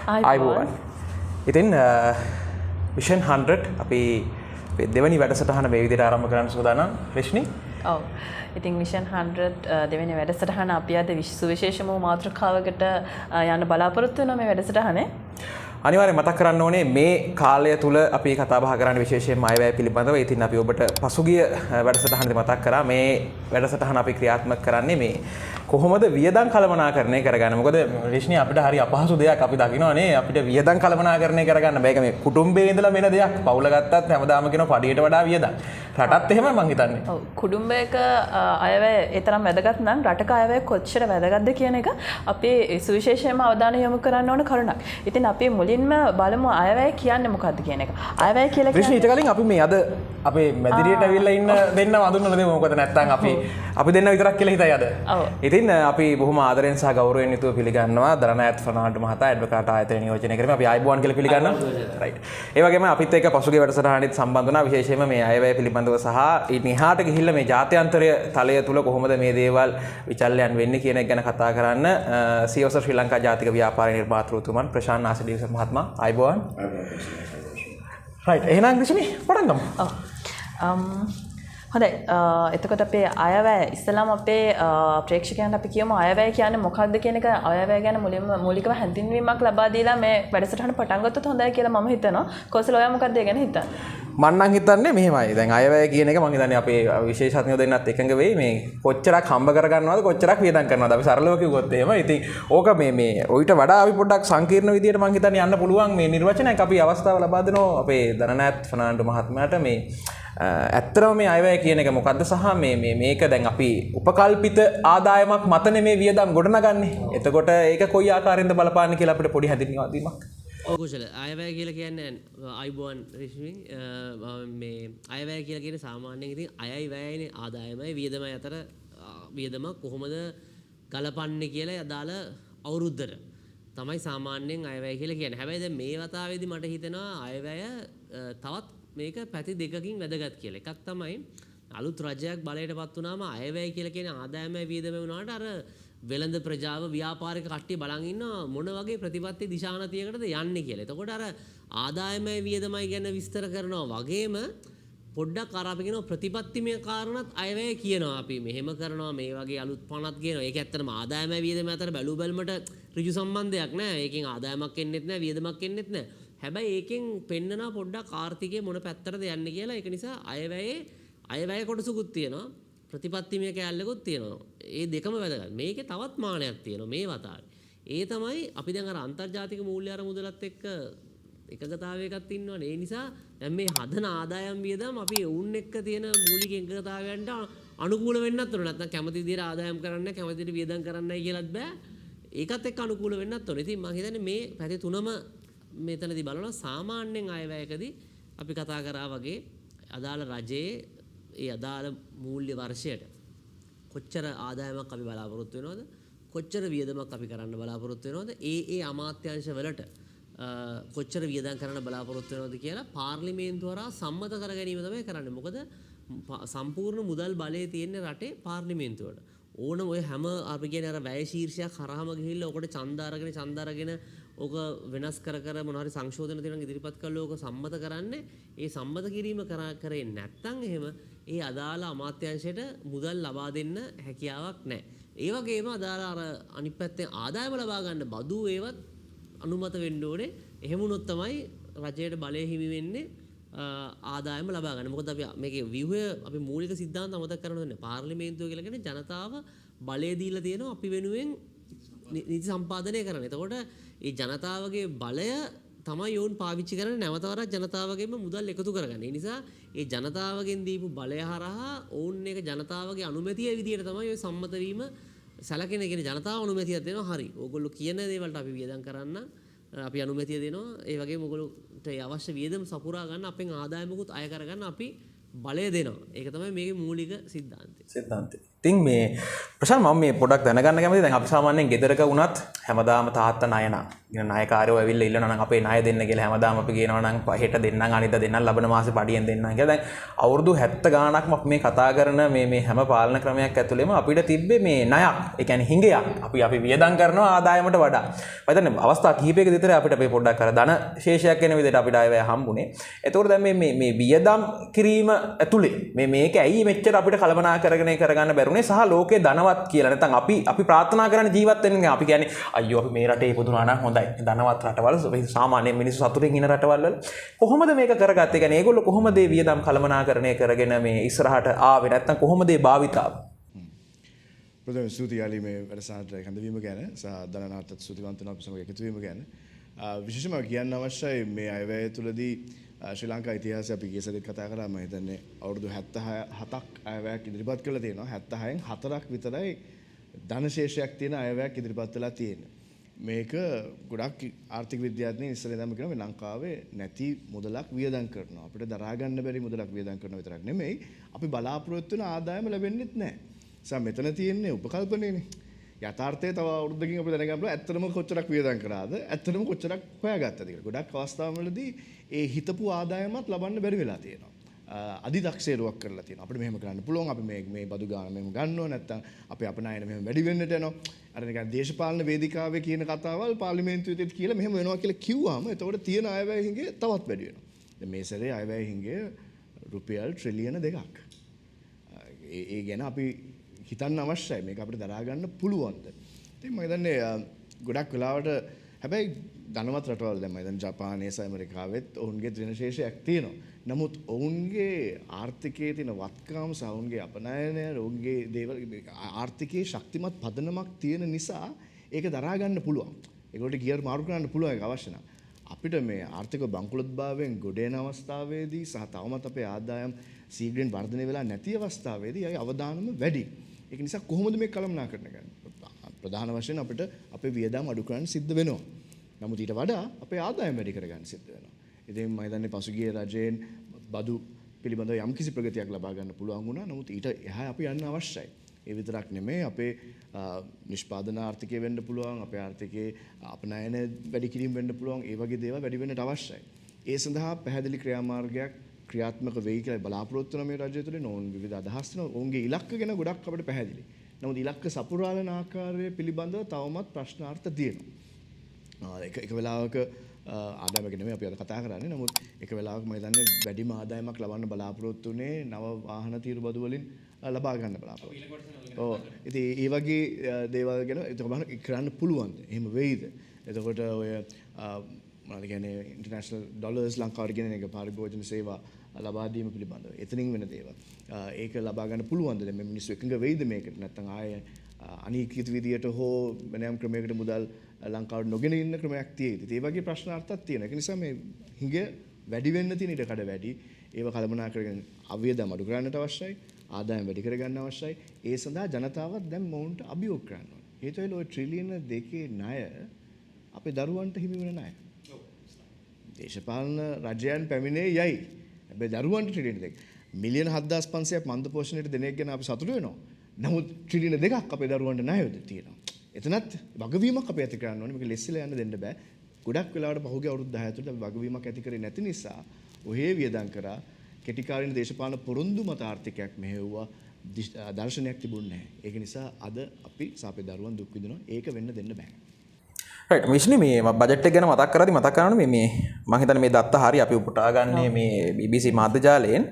ආයිබෝවන්. ඉතින් විෂන් 100 අපි දෙවැනි වැඩසටහන මේ විදිහට ආරම්භ කරන්න සූදානම් රෙෂ්නි. ඔව්. ඉතින් විෂන් 100 දෙවෙනි වැඩසටහන අපි අද සුවිශේෂම මාතෘකාවකට යන්න බලාපොරොත්තු වෙනවා මේ වැඩසටහනේ. අනිවාර්යෙන් මතක් කරන්න ඕනේ මේ කාලය තුල අපි කතා බහ කරන්න විශේෂයෙන්ම අයවැය පිළිබඳව. ඉතින් අපි ඔබට පසුගිය වැඩසටහනදී මතක් කරා මේ වැඩසටහන අපි ක්‍රියාත්මක කරන්නේ මේ කොහොමද වියදම් කළමනාකරණය කරගන්න. මොකද රේෂ්නි අපිට හරි අපහසු දෙයක් අපි දකින්නවානේ අපිට වියදම් කළමනාකරණය කරගන්න. මේක මේ කුටුම්බයේ ඉඳලා වෙන දෙයක්. පවුල ගත්තත් හැමදාම කියන පඩියට වඩා වියදම්. රටත් එහෙමයි මං හිතන්නේ. ඔව් කුටුම්බයක අයවැය ඒ තරම් වැදගත් නම් රටක අයවැය කොච්චර වැදගත්ද කියන එක අපි සුවිශේෂයෙන්ම අවධානය යොමු කරන්න ඕන කරුණක්. ඉතින් අපි මුලින්ම බලමු අයවැය කියන්නේ මොකක්ද කියන එක. අයවැය කියලා කියන්නේ ඊට කලින් අපි මේ අද අපේ මැදිරියට ඇවිල්ලා ඉන්න දෙන්නව අඳුන්වලා දෙමු. මොකද නැත්තම් අපි දෙන්න විතරක් කියලා හිතයි අද. ඉතින් අපි බොහොම ආදරෙන් සහ ගෞරවයෙන් යුතුව පිළිගන්නවා දරණායත් ෆර්නාන්ඩෝ මහතා ඇඩ්වොකේට් ආයතනය නියෝජනය කරමින් අපි ආයිබෝවන් කියලා පිළිගන්නවා. රයිට්. ඒ වගේම අපිත් එක්ක පසුගිය වැඩසටහනෙත් සම්බන්ධ වුණා විශේෂයෙන්ම මේ අයවැය පිළිබඳව සහ ඊට එහාට ගිහිල්ලා මේ ජාත්‍යන්තර තලය තුල කොහොමද මේ දේවල් විචල්යන් වෙන්නේ කියන එක ගැන කතා කරන්න CEO ශ්‍රී ලංකා ජාතික ව්‍යාපාර නිර්මාතෘතුමන් ප්‍රශාන්ත් නාසිඩිස මහත්මයා ආයිබෝවන්. රයිට්. එහෙනම් ක්‍රිෂ්ණි පටන් ගමු. ඔව්. හොඳයි. එතකොට අපේ අයවැය ඉස්සලාම අපේ ප්‍රේක්ෂකයන්ට අපි කියමු අයවැය කියන්නේ මොකක්ද කියන එක අයවැය ගැන මූලිකව හැඳින්වීමක් ලබා දීලා මේ වැඩසටහන පටන් ගත්තොත් හොඳයි කියලා මම හිතනවා. කොහොසල ඔයා මොකක්ද ඒ ගැන හිතන්නේ? මම නම් හිතන්නේ මෙහෙමයි. දැන් අයවැය කියන එක මම හිතන්නේ අපේ විශේෂඥයෝ දෙන්නත් එකඟ වෙයි. මේ කොච්චරක් හම්බ කරගන්නවද කොච්චරක් වියදම් කරනවද අපි සරලව කිව්වොත් එහෙම. ඉතින් ඕක මේ ඔයිට වඩා අපි පොඩ්ඩක් සංකීර්ණ විදියට මම හිතන්නේ යන්න පුළුවන් මේ නිර්වචනයක් අපි අවස්ථාව ලබා දෙනවා අපේ දරණායත් ෆර්නාන්ඩෝ මහත්මයාට මේ ඇත්තටම මේ අයවැය කියන එක මොකද්ද සහ මේක දැන් අපි උපකල්පිත ආදායමක් මතනේ මේ වියදම් ගොඩනගන්නේ. එතකොට ඒක කොයි ආකාරයෙන්ද බලපාන්නේ කියලා අපිට පොඩි හැඳින්වීමක් දීමක්. කුසල අයවැය කියලා කියන්නේ අයිබෝන් රේෂ්මි මේ අයවැය කියලා කියන්නේ සාමාන්‍යයෙන් ඉතින් අයයි වැයයිනේ ආදායමයි වියදමයි අතර වියදම කොහොමද ගලපන්නේ කියලා අදාළ අවුරුද්දට තමයි සාමාන්‍යයෙන් අයවැය කියලා කියන්නේ. හැබැයි දැන් මේ වතාවේදී මට හිතෙනවා අයවැය තවත් මේක පැති දෙකකින් වැදගත් කියලා. එකක් තමයි අලුත් රජයක් බලයටපත් වුණාම අයවැය කියලා කියන ආදායමයි වියදමයි වුණාට අර වෙළඳ ප්‍රජාව ව්‍යාපාරික කට්ටිය බලන් ඉන්නවා මොන වගේ ප්‍රතිපත්ති දිශානතියකටද යන්නේ කියලා. එතකොට අර ආදායමයි වියදමයි ගැන විස්තර කරනවා වගේම පොඩ්ඩක් අර අපි කියනවා ප්‍රතිපත්තිමය කාරණාත් අයවැය කියනවා. අපි මෙහෙම කරනවා මේ වගේ අලුත් පණක් කියනවා. ඒක ඇත්තටම ආදායමයි වියදමයි අතර බැලු බැලමට ඍජු සම්බන්ධයක් නැහැ. ඒකෙන් ආදායමක් එන්නෙත් නැහැ වියදමක් එන්නෙත් නැහැ. හැබැයි ඒකෙන් පෙන්නනවා පොඩ්ඩක් ආර්ථිකයේ මොන පැත්තටද යන්නේ කියලා. ඒක නිසා අයවැය කොටසකුත් තියෙනවා. ප්‍රතිපත්තිමය කැලලකුත් තියෙනවා. ඒ දෙකම වැදගත්. මේකේ තවත් මානයක් තියෙනවා මේ වතාවේ. ඒ තමයි අපි දැන් අර අන්තර්ජාතික මූල්‍ය අරමුදලත් එක්ක එකගතාවයකත් ඉන්නවනේ. ඒ නිසා දැන් මේ හදන ආදායම් වියදම් අපි උන් එක්ක තියෙන මූලික එකගතාවයන්ට අනුකූල වෙන්නත් ඕන. නැත්නම් කැමති විදිහට ආදායම් කරන්න කැමති විදිහට වියදම් කරන්නයි කියලාත් බෑ. ඒකත් එක්ක අනුකූල වෙන්නත් ඕන. ඉතින් මම හිතන්නේ මේ පැති තුනම මෙතනදී බලනවා සාමාන්‍යයෙන් අයවැයකදී අපි කතා කරා වගේ අදාළ රජයේ ඒ අදාළ මූල්‍ය වර්ෂයට කොච්චර ආදායමක් අපි බලාපොරොත්තු වෙනවද කොච්චර වියදමක් අපි කරන්න බලාපොරොත්තු වෙනවද ඒ අමාත්‍යාංශ වලට කොච්චර වියදම් කරන්න බලාපොරොත්තු වෙනවද කියලා පාර්ලිමේන්තුව හරහා සම්මත කර ගැනීම තමයි කරන්නේ. මොකද සම්පූර්ණ මුදල් බලය තියෙන රටේ පාර්ලිමේන්තුවට ඕන ඔය හැම අපි කියන්නේ අර වැය ශීර්ෂයක් හරහාම ගිහිල්ලා ඔකට ඡන්ද අරගෙන ඕක වෙනස් කර මොන හරි සංශෝධන තියෙනවා ඉදිරිපත් කරලා ඕක සම්මත කරන්නේ. ඒ සම්මත කිරීම කරේ නැත්නම් එහෙම ඒ අදාළ අමාත්‍යාංශයට මුදල් ලබා දෙන්න හැකියාවක් නැහැ. ඒ වගේම අදාළ අර අනිත් පැත්තෙන් ආදායම ලබා ගන්න බදු ඒවත් අනුමත වෙන්න ඕනේ. එහෙම වුණොත් තමයි රජයට බලය හිමි වෙන්නේ ආදායම ලබා ගන්න. මොකද අපි මේකේ ව්‍යුහය අපි මූලික સિદ્ધාන්ත අමතක කරන්න ඕනේ. පාර්ලිමේන්තුව කියලා කියන්නේ ජනතාව බලය දීලා තියෙනවා අපි වෙනුවෙන් නීති සම්පාදනය කරන්න. එතකොට ඒ ජනතාවගේ බලය තමයි යෝන් පාවිච්චි කරන්නේ නැවත වරක් ජනතාවගේම මුදල් එකතු කරගන්න. ඒ නිසා ඒ ජනතාවගෙන් දීපු බලය හරහා ඕන් එක ජනතාවගේ අනුමැතිය විදියට තමයි ඔය සම්මත වීම සැලකෙන. කියන ජනතාව අනුමැතියක් දෙනවා. හරි. ඕගොල්ලෝ කියන දේවල්ට අපි වියදම් කරන්න අපි අනුමැතිය දෙනවා. ඒ වගේම ඕගොල්ලෝට අවශ්‍ය වියදම් සපුරා ගන්න අපෙන් ආදායමකුත් අය කරගන්න අපි බලය දෙනවා. ඒක තමයි මේකේ මූලික સિદ્ધාන්තය. ඉතින් මේ ප්‍රශාන්ත මම මේ පොඩක් දැනගන්න කැමතියි. දැන් අපි සාමාන්‍යයෙන් ගෙදරක වුණත් හැමදාම තාත්තා ණය නම් ඉතින් ණයකාරයෝ ඇවිල්ලා ඉල්ලනවා නම් අපේ ණය දෙන්න කියලා හැමදාම අපි කියනවා නම් හෙට දෙන්නම් අනිද්දා දෙන්නම් ලබන මාසේ පඩියෙන් දෙන්නම් කියලා. දැන් අවුරුදු 70 ගාණක්ම අපි මේ කතා කරන මේ හැම පාලන ක්‍රමයක් ඇතුළේම අපිට තිබ්බේ මේ ණයක්. ඒ කියන්නේ හිඟයක්. අපි වියදම් කරනවා ආදායමට වඩා. මම හිතන්නේ අවස්ථා කිහිපයක විතර අපිට අපේ පොඩ්ඩක් අර ධන ශේෂයක් වෙන විදිහට අපිට ආයෙ හම්බුනේ. ඒතකොට දැන් මේ වියදම් කිරීම ඇතුළේ මේක ඇයි මෙච්චර අපිට කරගන්න බැරුනේ සහ ලෝකේ ධනවත් කියලා නැත්නම් අපි ප්‍රාර්ථනා කරන ජීවත් වෙන්නේ අපි කියන්නේ අයියෝ අපි මේ රටේ ඉපදුනා නම් හොඳයි ධනවත් රටවල් සාමාන්‍ය මිනිස්සු සතුටින් ඉන්න රටවල් වල කොහොමද මේක කරගත්තේ? කියන්නේ ඒගොල්ලෝ කොහොමද මේ වියදම් කළමනාකරණය කරගෙන මේ ඉස්සරහට ආවේ නැත්නම් කොහොමද මේ භාවිතාව? ප්‍රථම ස්තුතියි යාලි මේ වැඩසටහනට හැඳවීම ගැන සහ ධනනාටත් ස්තුතිවන්ත වෙනවා අපි සමග එකතු වීම ගැන. විශේෂයෙන්ම කියන්න අවශ්‍යයි මේ අයවැය තුලදී ශ්‍රී ලංකා ඉතිහාසය අපි ගිය සැරේත් කතා කරා මම හිතන්නේ අවුරුදු 77ක් අයවැයක් ඉදිරිපත් කරලා තියෙනවා. 76න් 4ක් විතරයි ධනශේෂයක් තියෙන අයවැයක් ඉදිරිපත් වෙලා තියෙන්නේ. මේක ගොඩක් ආර්ථික විද්‍යාඥයන් ඉස්සෙල්ලා ඉඳන්ම කියනවා මේ ලංකාවේ නැති මුදලක් වියදම් කරනවා. අපිට දරා ගන්න බැරි මුදලක් වියදම් කරනවා විතරක් නෙමෙයි අපි බලාපොරොත්තු වෙන ආදායම ලැබෙන්නෙත් නැහැ. ඒ මෙතන තියෙන්නේ උපකල්පනයනේ. යථාර්ථයේ තව අවුරුද්දකින් අපි දැනගන්න පුළුවන් ඇත්තටම කොච්චරක් වියදම් කරාද ඇත්තටම කොච්චරක් හොයාගත්තද කියලා. ගොඩක් අවස්ථාවලදී ඒ හිතපු ආදායමත් ලබන්න බැරි වෙලා තියෙනවා. අධිදක්ෂේරුවක් කරලා තියෙනවා. අපිට මෙහෙම කරන්න පුළුවන්. අපි මේ බදු ගාන මෙහෙම ගන්නවා නැත්නම් අපි අපනායන මෙහෙම වැඩි වෙන්නට යනවා. අර නිකන් දේශපාලන වේදිකාවේ කියන කතාවල් පාර්ලිමේන්තුවේදීත් කියලා මෙහෙම වෙනවා කියලා කිව්වම එතකොට තියෙන අයවැය හිඟේ තවත් වැඩි වෙනවා. දැන් මේ සැරේ අයවැය හිඟේ රුපියල් ට්‍රිලියන 2ක්. ඒ ගැන අපි හිතන්න අවශ්‍යයි. මේක අපිට දරා ගන්න පුළුවන්ද? ඉතින් මම හිතන්නේ ගොඩක් වෙලාවට හැබැයි ධනවත් රටවල් දැන් මම හිතන්නේ ජපානයේ සහ ඇමරිකාවෙත් ඔවුන්ගේ ඍණශේෂයක් තියෙනවා. නමුත් ඔවුන්ගේ ආර්ථිකයේ තියෙන වත්කම් සහ ඔවුන්ගේ අපනයනය ඔවුන්ගේ දේවල් ආර්ථිකයේ ශක්තිමත් පදනමක් තියෙන නිසා ඒක දරා ගන්න පුළුවන්. ඒකට ගියර් මාරු කරන්න පුළුවන් ඒක අවශ්‍ය නැහැ. අපිට මේ ආර්ථික බංකොලොත්භාවයෙන් ගොඩ එන අවස්ථාවේදී සහ තවමත් අපේ ආදායම් සීග්‍රෙන් වර්ධනය වෙලා නැති අවස්ථාවේදී අය අවදානම වැඩි. ඒක නිසා කොහොමද මේ කළමනාකරණය කරන්නේ? ප්‍රධාන වශයෙන් අපිට අපේ වියදම් අඩු කරන්න සිද්ධ වෙනවා. නමුත් ඊට වඩා අපේ ආදායම් වැඩි කරගන්න සිද්ධ වෙනවා. ඉතින් මම හිතන්නේ පසුගිය රජයෙන් බදු පිළිබඳව යම්කිසි ප්‍රගතියක් ලබා ගන්න පුළුවන් වුණා. නමුත් ඊට එහා අපි යන්න අවශ්‍යයි. ඒ විතරක් නෙමෙයි අපේ නිෂ්පාදන ආර්ථිකය වෙන්න පුළුවන්, අපේ ආර්ථිකයේ අපනයන වැඩි කිරීම වෙන්න පුළුවන්. ඒ වගේ දේවල් වැඩි වෙන්නට අවශ්‍යයි. ඒ සඳහා පැහැදිලි ක්‍රියාමාර්ගයක් ක්‍රියාත්මක වෙයි කියලා බලාපොරොත්තු වෙන මේ රජය තුළ නෝන් විවිධ අදහස් තියෙනවා. ඔවුන්ගේ ඉලක්ක ගැන ගොඩක් අපිට පැහැදිලි. නමුත් ඉලක්ක සපුරාලන ආකාරය පිළිබඳව තවමත් ප්‍රශ්නාර්ථ තියෙනවා. එක වෙලාවක ආදායම ගැන අපි අද කතා කරන්නේ. නමුත් එක වෙලාවක මම හිතන්නේ වැඩිම ආදායමක් ලබන්න බලාපොරොත්තු වෙන්නේ නව වාහන තීරු බදු වලින් ලබා ගන්න බලාපොරොත්තු. ඔව්. ඉතින් ඒ වගේ දේවල් ගැන ඒක කරන්න පුළුවන්ද? එහෙම වෙයිද? එතකොට ඔය මොනවද කියන්නේ ඉන්ටර්නැෂනල් ඩොලර්ස් ලංකාවට ගෙන එක පරිභෝජන සේවා ලබා දීම පිළිබඳව. එතනින් වෙන දේවල්. ඒක ලබා ගන්න පුළුවන්ද? දැන් මේ මිනිස්සු එකඟ වෙයිද මේකට? නැත්නම් ආයේ අනීකృత විදියට හෝ වෙනම ක්‍රමයකට මුදල් ලංකාවට නොගෙන ඉන්න ක්‍රමයක් තියෙයිද? ඒ වගේ ප්‍රශ්නාර්ථයක් තියෙනවා. ඒක නිසා මේ හිඟ වැඩි වෙන්න තියෙන ඉඩ කඩ වැඩි. ඒව කළමනා කරගෙන අව්‍යයදම් අඩු කරන්නට අවශ්‍යයි. ආදායම් වැඩි කරගන්න අවශ්‍යයි. ඒ සඳහා ජනතාවත් දැන් මොවුන්ට අභියෝග කරන්න ඕනේ. හේතුව ඒල ඔය ට්‍රිලියන 2 ණය අපේ දරුවන්ට හිමි වෙන ණය. දේශපාලන රජයන් පැමිණේ යයි. හැබැයි දරුවන්ට ට්‍රිලියන 2 මිලියන 7500ක් මන්ද පෝෂණයට දෙන එක ගැන අපි සතුටු වෙනවා. නමුත් ට්‍රිලියන 2ක් අපේ දරුවන්ට ණයද තියෙනවා. එතනත් වගවීමක් අපි ඇති කරන්න ඕනේ. මේක ලෙස්සිලා යන්න දෙන්න බෑ. ගොඩක් වෙලාවට පහුගිය අවුරුදු 10 ඇතුළත අපි වගවීමක් ඇති කරේ නැති නිසා ඔහේ වියදම් කරා කෙටි කාලින දේශපාලන පොරොන්දු මත ආර්ථිකයක් මෙහෙව්වා දර්ශනයක් තිබුණේ නැහැ. ඒක නිසා අද අපි සාපේ දරුවන් දුක් විඳිනවා. ඒක වෙන්න දෙන්න බෑ. රයිට් මිෂ්නි මේ බජට් එක ගැන මතක් කරද්දි මතක් කරනවා මේ මම හිතන්නේ මේ දත්ත හරිය අපි උපුටා ගන්නේ මේ BBC මාධ්‍ය ජාලයෙන්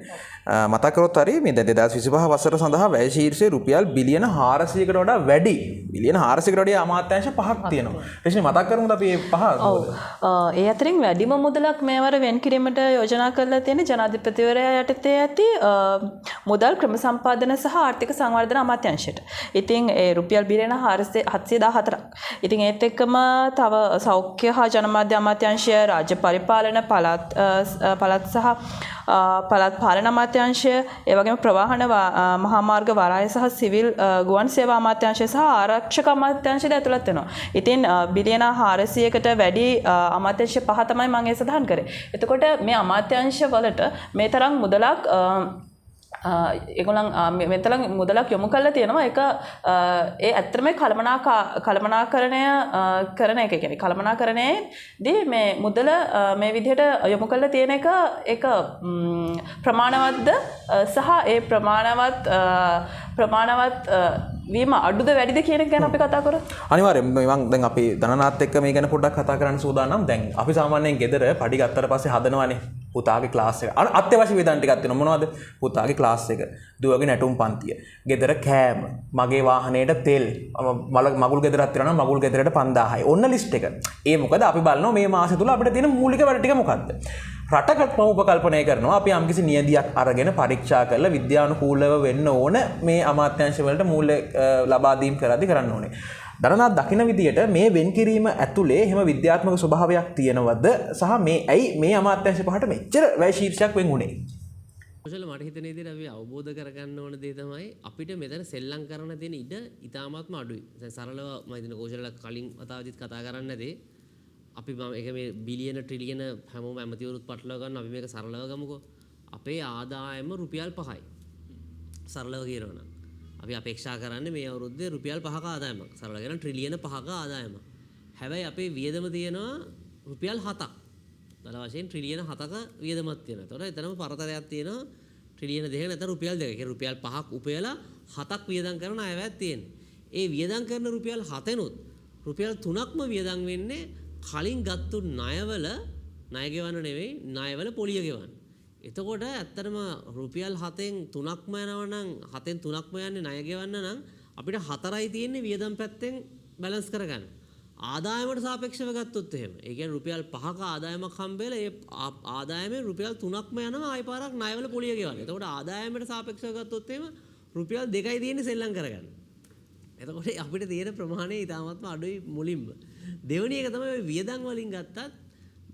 මතක් කරොත් හරිය මේ 2025 වසර සඳහා වැය ශීර්ෂයේ රුපියල් බිලියන 400කට වඩා වැඩි බිලියන 400කට වඩා අමාත්‍යාංශ 5ක් තියෙනවා. මිෂ්නි මතක් කරමුද අපි මේ පහ? ඒ අතරින් වැඩිම මුදලක් මේවර වෙන් කිරීමට යෝජනා කරලා තියෙන ජනාධිපතිවරයා යටතේ ඇති මුදල් ක්‍රම සම්පාදන සහ ආර්ථික සංවර්ධන අමාත්‍යාංශයට. ඉතින් ඒ රුපියල් බිලියන 714ක්. ඉතින් ඒත් එක්කම තව සෞඛ්‍ය හා ජනමාධ්‍ය අමාත්‍යාංශය, රාජ්‍ය පරිපාලන පළාත් සහ පළාත් පාලන අමාත්‍යාංශය, ඒ වගේම ප්‍රවාහන මහා මාර්ග වරාය සහ සිවිල් ගුවන් සේවා අමාත්‍යාංශය සහ ආරක්ෂක අමාත්‍යාංශයට ඇතුළත් වෙනවා. ඉතින් බිලියන 400කට වැඩි අමාත්‍යාංශ පහ තමයි මම ඒ සඳහන් කරේ. එතකොට මේ අමාත්‍යාංශ වලට මේ තරම් මුදලක් ඒගොල්ලන් මෙතන මුදලක් යොමු කරලා තියෙනවා. ඒක ඒ ඇත්තටම කළමනාකරණය කරන එක කියන්නේ කළමනාකරණයේදී මේ මුදල මේ විදිහට යොමු කරලා තියෙන එක ඒක ප්‍රමාණවත්ද සහ ඒ ප්‍රමාණවත් වීම අඩුද වැඩිද කියන එක ගැන අපි කතා කරමු. අනිවාර්යයෙන් මම දැන් අපි ධනනාත් එක්ක මේ ගැන පොඩ්ඩක් කතා කරන්න සූදානම්. දැන් අපි සාමාන්‍යයෙන් ගෙදර පඩි ගත්තට පස්සේ හදනවානේ පුතාගේ ක්ලාස් එක. අත්‍යවශ්‍ය වියදම් ටිකක් තියෙනවා. මොනවද? පුතාගේ ක්ලාස් එක, දුවගේ නැටුම් පන්තිය, ගෙදර කෑම, මගේ වාහනේට තෙල්, මගුල් ගෙදරක් තියෙනවා නම් මගුල් ගෙදරට 5000යි. ඔන්න ලිස්ට් එක. ඒ මොකද අපි බලනවා මේ මාසෙ තුල අපිට තියෙන මූලික වැඩ ටික මොකක්ද? රටකට උපකල්පනය කරනවා අපි යම්කිසි නියදියක් අරගෙන පරීක්ෂා කරලා විද්‍යානුකූලව වෙන්න ඕන මේ අමාත්‍යාංශ වලට මූල්‍ය ලබා දීම් කරද්දී කරන්න ඕනේ. ධනනාත් දකින විදියට මේ වෙන් කිරීම ඇතුලේ එහෙම විද්‍යාත්මක ස්වභාවයක් තියෙනවද සහ මේ ඇයි මේ අමාත්‍යාංශ පහට මෙච්චර වැය ශීර්ෂයක් වෙන් උනේ? කුසල මට හිතෙන විදිහට අපි අවබෝධ කරගන්න ඕන දේ තමයි අපිට මෙතන සෙල්ලම් කරන තියෙන ඉඩ ඉතාමත්ම අඩුයි. දැන් සරලව මම හිතන කෝෂල කලින් වතාවදිත් කතා කරන්න නැතේ අපි ඒක මේ බිලියන ට්‍රිලියන හැමෝම ඇමතිවරුත් පටලවා ගන්න අපි මේක සරලව ගමුකෝ. අපේ ආදායම රුපියල් 5යි. සරලව කියනවා නම් අපි අපේක්ෂා කරන්නේ මේ අවුරුද්දේ රුපියල් 5ක ආදායමක්. සරලව කියනවා ට්‍රිලියන 5ක ආදායමක්. හැබැයි අපේ වියදම තියෙනවා රුපියල් 7ක්. දල වශයෙන් ට්‍රිලියන 7ක වියදමක් තියෙනවා. ඒතකොට එතනම පරතරයක් තියෙනවා ට්‍රිලියන 2ක නැත්නම් රුපියල් 2ක. ඒ රුපියල් 5ක් උපයලා 7ක් වියදම් කරන අයවැයක් තියෙනවා. ඒ වියදම් කරන රුපියල් 7ෙනුත් රුපියල් 3ක්ම වියදම් වෙන්නේ කලින් ගත්තු ණයවල ණය ගෙවන්න නෙවෙයි ණයවල පොලිය ගෙවන්න. එතකොට ඇත්තටම රුපියල් 7න් 3ක්ම යනවා නම් 7න් 3ක්ම යන්නේ ණය ගෙවන්න නම් අපිට 4යි තියෙන්නේ වියදම් පැත්තෙන් බැලන්ස් කරගන්න. ආදායමට සාපේක්ෂව ගත්තොත් එහෙම. ඒ කියන්නේ රුපියල් 5ක ආදායමක් හම්බෙලා ඒ ආදායමෙන් රුපියල් 3ක්ම යනවා ආයි පාරක් ණයවල පොලිය ගෙවන්න. එතකොට ආදායමට සාපේක්ෂව ගත්තොත් එහෙම රුපියල් 2යි තියෙන්නේ සෙල්ලම් කරගන්න. එතකොට අපිට තියෙන ප්‍රමාණය ඉතාමත්ම අඩුයි මුලින්ම. දෙවෙනි එක තමයි වියදම් වලින් ගත්තත්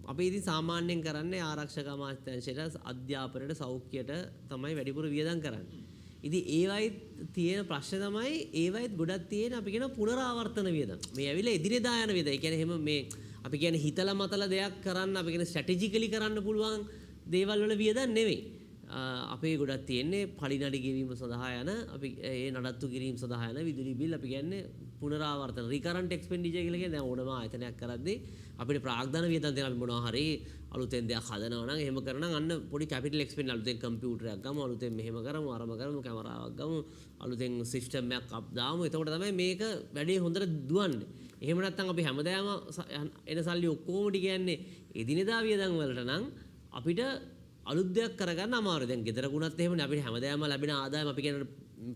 අපි ඉතින් සාමාන්‍යයෙන් කරන්නේ ආරක්ෂක අමාත්‍යාංශයට අධ්‍යාපනයට සෞඛ්‍යයට තමයි වැඩිපුර වියදම් කරන්නේ. ඉතින් ඒවයිත් තියෙන ප්‍රශ්න තමයි ඒවයිත් ගොඩක් තියෙන අපි කියන පුනරාවර්තන වියදම්. මේ ඇවිල්ලා එදිනෙදා යන වියදම්. ඒ කියන්නේ එහෙම මේ අපි කියන්නේ හිතලා මතලා දෙයක් කරන්න අපි කියන ස්ට්‍රැටජිකලි කරන්න පුළුවන් දේවල් වල වියදම් නෙවෙයි. අපේ ගොඩක් තියෙන්නේ පඩි නඩි ගෙවීම සඳහා යන අපි ඒ නඩත්තු කිරීම සඳහා යන විදුලි බිල් අපි කියන්නේ පුනරාවර්තන රිකරන්ට් එක්ස්පෙන්ඩිචර් කියලා කියන්නේ දැන් ඕනම ආයතනයක් කරද්දී අපිට ප්‍රාග්ධන වියදම් දෙනවා අපි මොනවා හරි අලුතෙන් දෙයක් හදනවා නම් එහෙම කරනවා අන්න පොඩි කැපිටල් එක්ස්පෙන්ඩ් අලුතෙන් කම්පියුටරයක් ගමු අලුතෙන් මෙහෙම කරමු අරම කරමු කැමරාවක් ගමු අලුතෙන් සිස්ටම් එකක් දාමු එතකොට තමයි මේක වැඩේ හොඳට දුවන්නේ. එහෙම නැත්නම් අපි හැමදාම එන සල්ලි ඔක්කොම ටික කියන්නේ එදිනෙදා වියදම් වලට නම් අපිට අලුත් දෙයක් කරගන්න අමාරුයි. දැන් ගෙදරකුණත් එහෙමනේ අපිට හැමදාම ලැබෙන ආදායම අපි කියන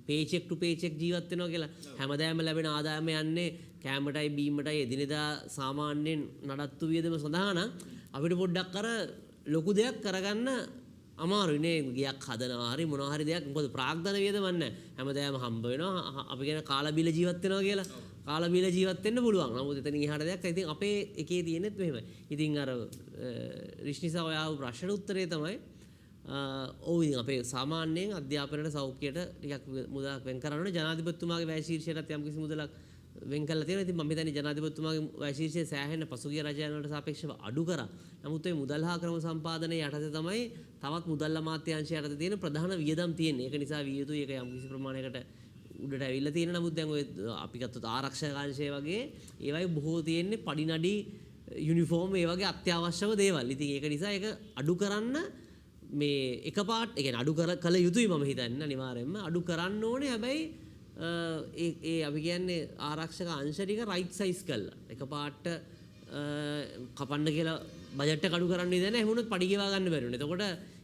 පේචෙක් ටු පේචෙක් ජීවත් වෙනවා කියලා. හැමදාම ලැබෙන ආදායම යන්නේ කෑමටයි බීමටයි එදිනෙදා සාමාන්‍යයෙන් නඩත්තු වියදම සඳහා නම් අපිට පොඩ්ඩක් අර ලොකු දෙයක් කරගන්න අමාරුයි නේ. ගියක් හදනවා හරි මොනවා හරි දෙයක් මොකද ප්‍රාග්ධන වියදම නැහැ. හැමදාම හම්බ වෙනවා අපි කියන කාලා බීලා ජීවත් වෙනවා කියලා. කාලා බීලා ජීවත් වෙන්න පුළුවන්. නමුත් එතනින් එහාට දෙයක් ඉතින් අපේ එකේ තියෙනෙත් මෙහෙමයි. ඉතින් අර රිෂ්නිසා ඔයාව ප්‍රශ්න උත්තරේ තමයි ඔව් ඉතින් අපේ සාමාන්‍යයෙන් අධ්‍යාපනයට සෞඛ්‍යයට ටිකක් මුදලක් වෙන් කරන්න ඕනේ. ජනාධිපතිතුමාගේ වැය ශීර්ෂයටත් යම්කිසි මුදලක් වෙන් කරලා තියෙනවා. ඉතින් මම හිතන්නේ ජනාධිපතිතුමාගේ වැය ශීර්ෂය සෑහෙන පසුගිය රජයන් වලට සාපේක්ෂව අඩු කරා. නමුත් ඒ මුදල් හා ක්‍රම සම්පාදනයේ යටතේ තමයි තවත් මුදල් අමාත්‍යාංශය යටතේ තියෙන ප්‍රධාන වියදම් තියෙන්නේ. ඒක නිසා විය යුතුයි. ඒක යම්කිසි ප්‍රමාණයකට උඩට ඇවිල්ලා තියෙන. නමුත් දැන් ඔය අපි ගත්තොත් ආරක්ෂක අංශය වගේ ඒවයි බොහෝ තියෙන්නේ පඩි නඩි යුනිෆෝම් ඒ වගේ අත්‍යවශ්‍යම දේවල්. ඉතින් ඒක නිසා ඒක අඩු කරන්න මේ එකපාරට ඒ කියන්නේ අඩු කළ යුතුයි මම හිතන්නේ අනිවාර්යයෙන්ම අඩු කරන්න ඕනේ. හැබැයි ඒ අපි කියන්නේ ආරක්ෂක අංශ ටික රයිට් සයිස් කරලා එකපාරට කපන්න කියලා බජට් එක අඩු කරන්න ඉඳලා එහෙමනොත් පඩි ගෙවා ගන්න බැරි වෙනවා. එතකොට